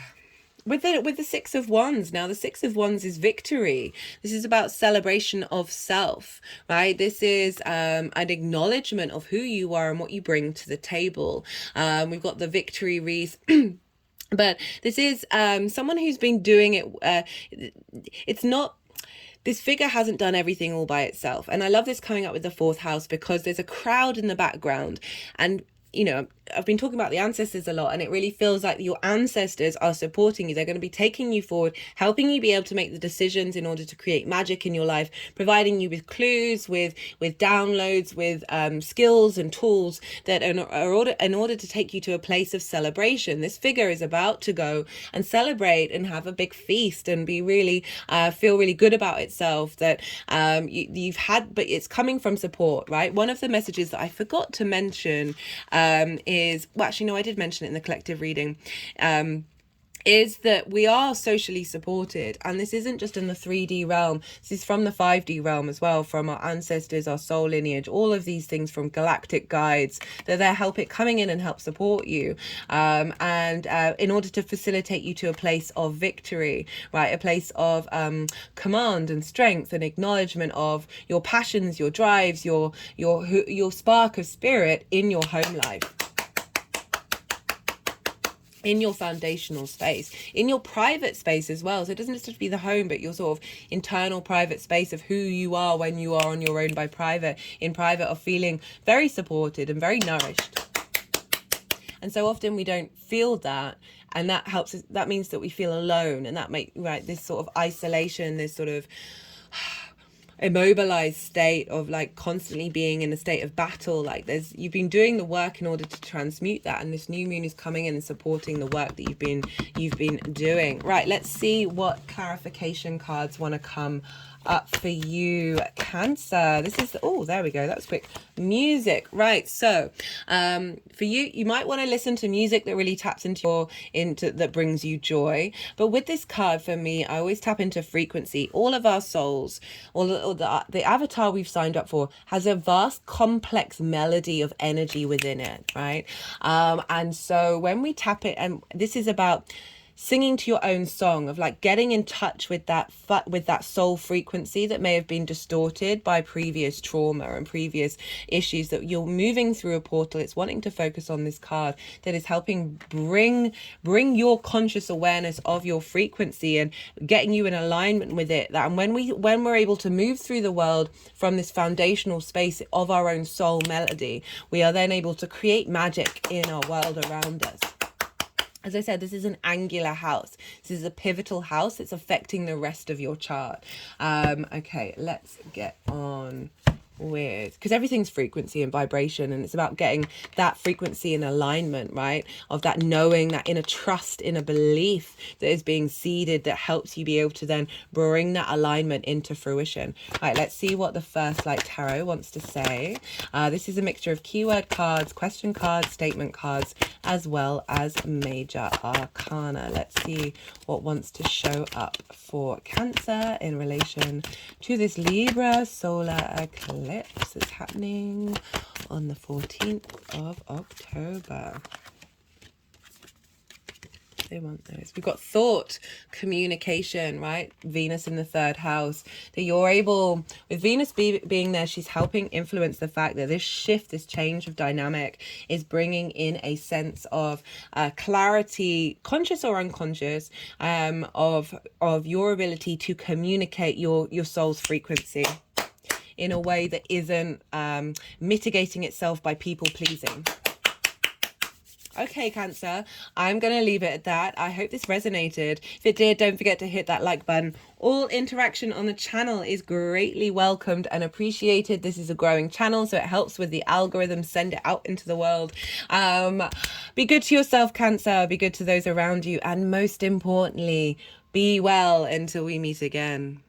With the Six of Wands, now the Six of Wands is victory. This is about celebration of self, right? This is an acknowledgement of who you are and what you bring to the table. We've got the victory wreath. But this is someone who's been doing it. It's not... This figure hasn't done everything all by itself. And I love this coming up with the fourth house, because there's a crowd in the background. And you know, I've been talking about the ancestors a lot, and it really feels like your ancestors are supporting you. They're going to be taking you forward, helping you be able to make the decisions in order to create magic in your life, providing you with clues, with downloads, with skills and tools that are in order to take you to a place of celebration. This figure is about to go and celebrate and have a big feast and be really feel really good about itself, that you've had, but it's coming from support, right? One of the messages that I forgot to mention is, well, actually, no, I did mention it in the collective reading, is that we are socially supported, and this isn't just in the 3D realm. This is from the 5D realm as well, from our ancestors, our soul lineage, all of these things, from galactic guides, that they're coming in and help support you, and in order to facilitate you to a place of victory, right? A place of command and strength and acknowledgement of your passions, your drives, your spark of spirit in your home life, in your foundational space, in your private space as well. So it doesn't just have to be the home, but your sort of internal private space of who you are when you are on your own in private, of feeling very supported and very nourished. And so often we don't feel that, and that helps us, that means that we feel alone, and that this sort of isolation, this sort of immobilized state of like constantly being in a state of battle. Like you've been doing the work in order to transmute that, and this new moon is coming in and supporting the work that you've been doing. Right, let's see what clarification cards want to come up for you, Cancer. This is there we go, that was quick. Music, right? So for you might want to listen to music that really taps into that brings you joy. But with this card, for me, I always tap into frequency. All of our souls, the avatar we've signed up for, has a vast complex melody of energy within it, right? And so when we tap it, and this is about singing to your own song, of like getting in touch with that soul frequency that may have been distorted by previous trauma and previous issues, that you're moving through a portal. It's wanting to focus on this card that is helping bring your conscious awareness of your frequency and getting you in alignment with it. And when we're able to move through the world from this foundational space of our own soul melody, we are then able to create magic in our world around us. As I said, this is an angular house. This is a pivotal house. It's affecting the rest of your chart. Okay, let's get on with, because everything's frequency and vibration, and it's about getting that frequency in alignment, right? Of that knowing, that inner trust, inner belief that is being seeded, that helps you be able to then bring that alignment into fruition. Right, let's see what the first tarot wants to say. This is a mixture of keyword cards, question cards, statement cards, as well as major arcana. Let's see what wants to show up for Cancer in relation to this Libra solar eclipse that's happening on the 14th of October. They want those. We've got thought, communication, right? Venus in the 3rd house. That you're able, with Venus being there, she's helping influence the fact that this shift, this change of dynamic is bringing in a sense of clarity, conscious or unconscious, of your ability to communicate your soul's frequency in a way that isn't mitigating itself by people pleasing. Okay, Cancer, I'm going to leave it at that. I hope this resonated. If it did, don't forget to hit that like button. All interaction on the channel is greatly welcomed and appreciated. This is a growing channel, so it helps with the algorithm. Send it out into the world. Be good to yourself, Cancer. Be good to those around you. And most importantly, be well until we meet again.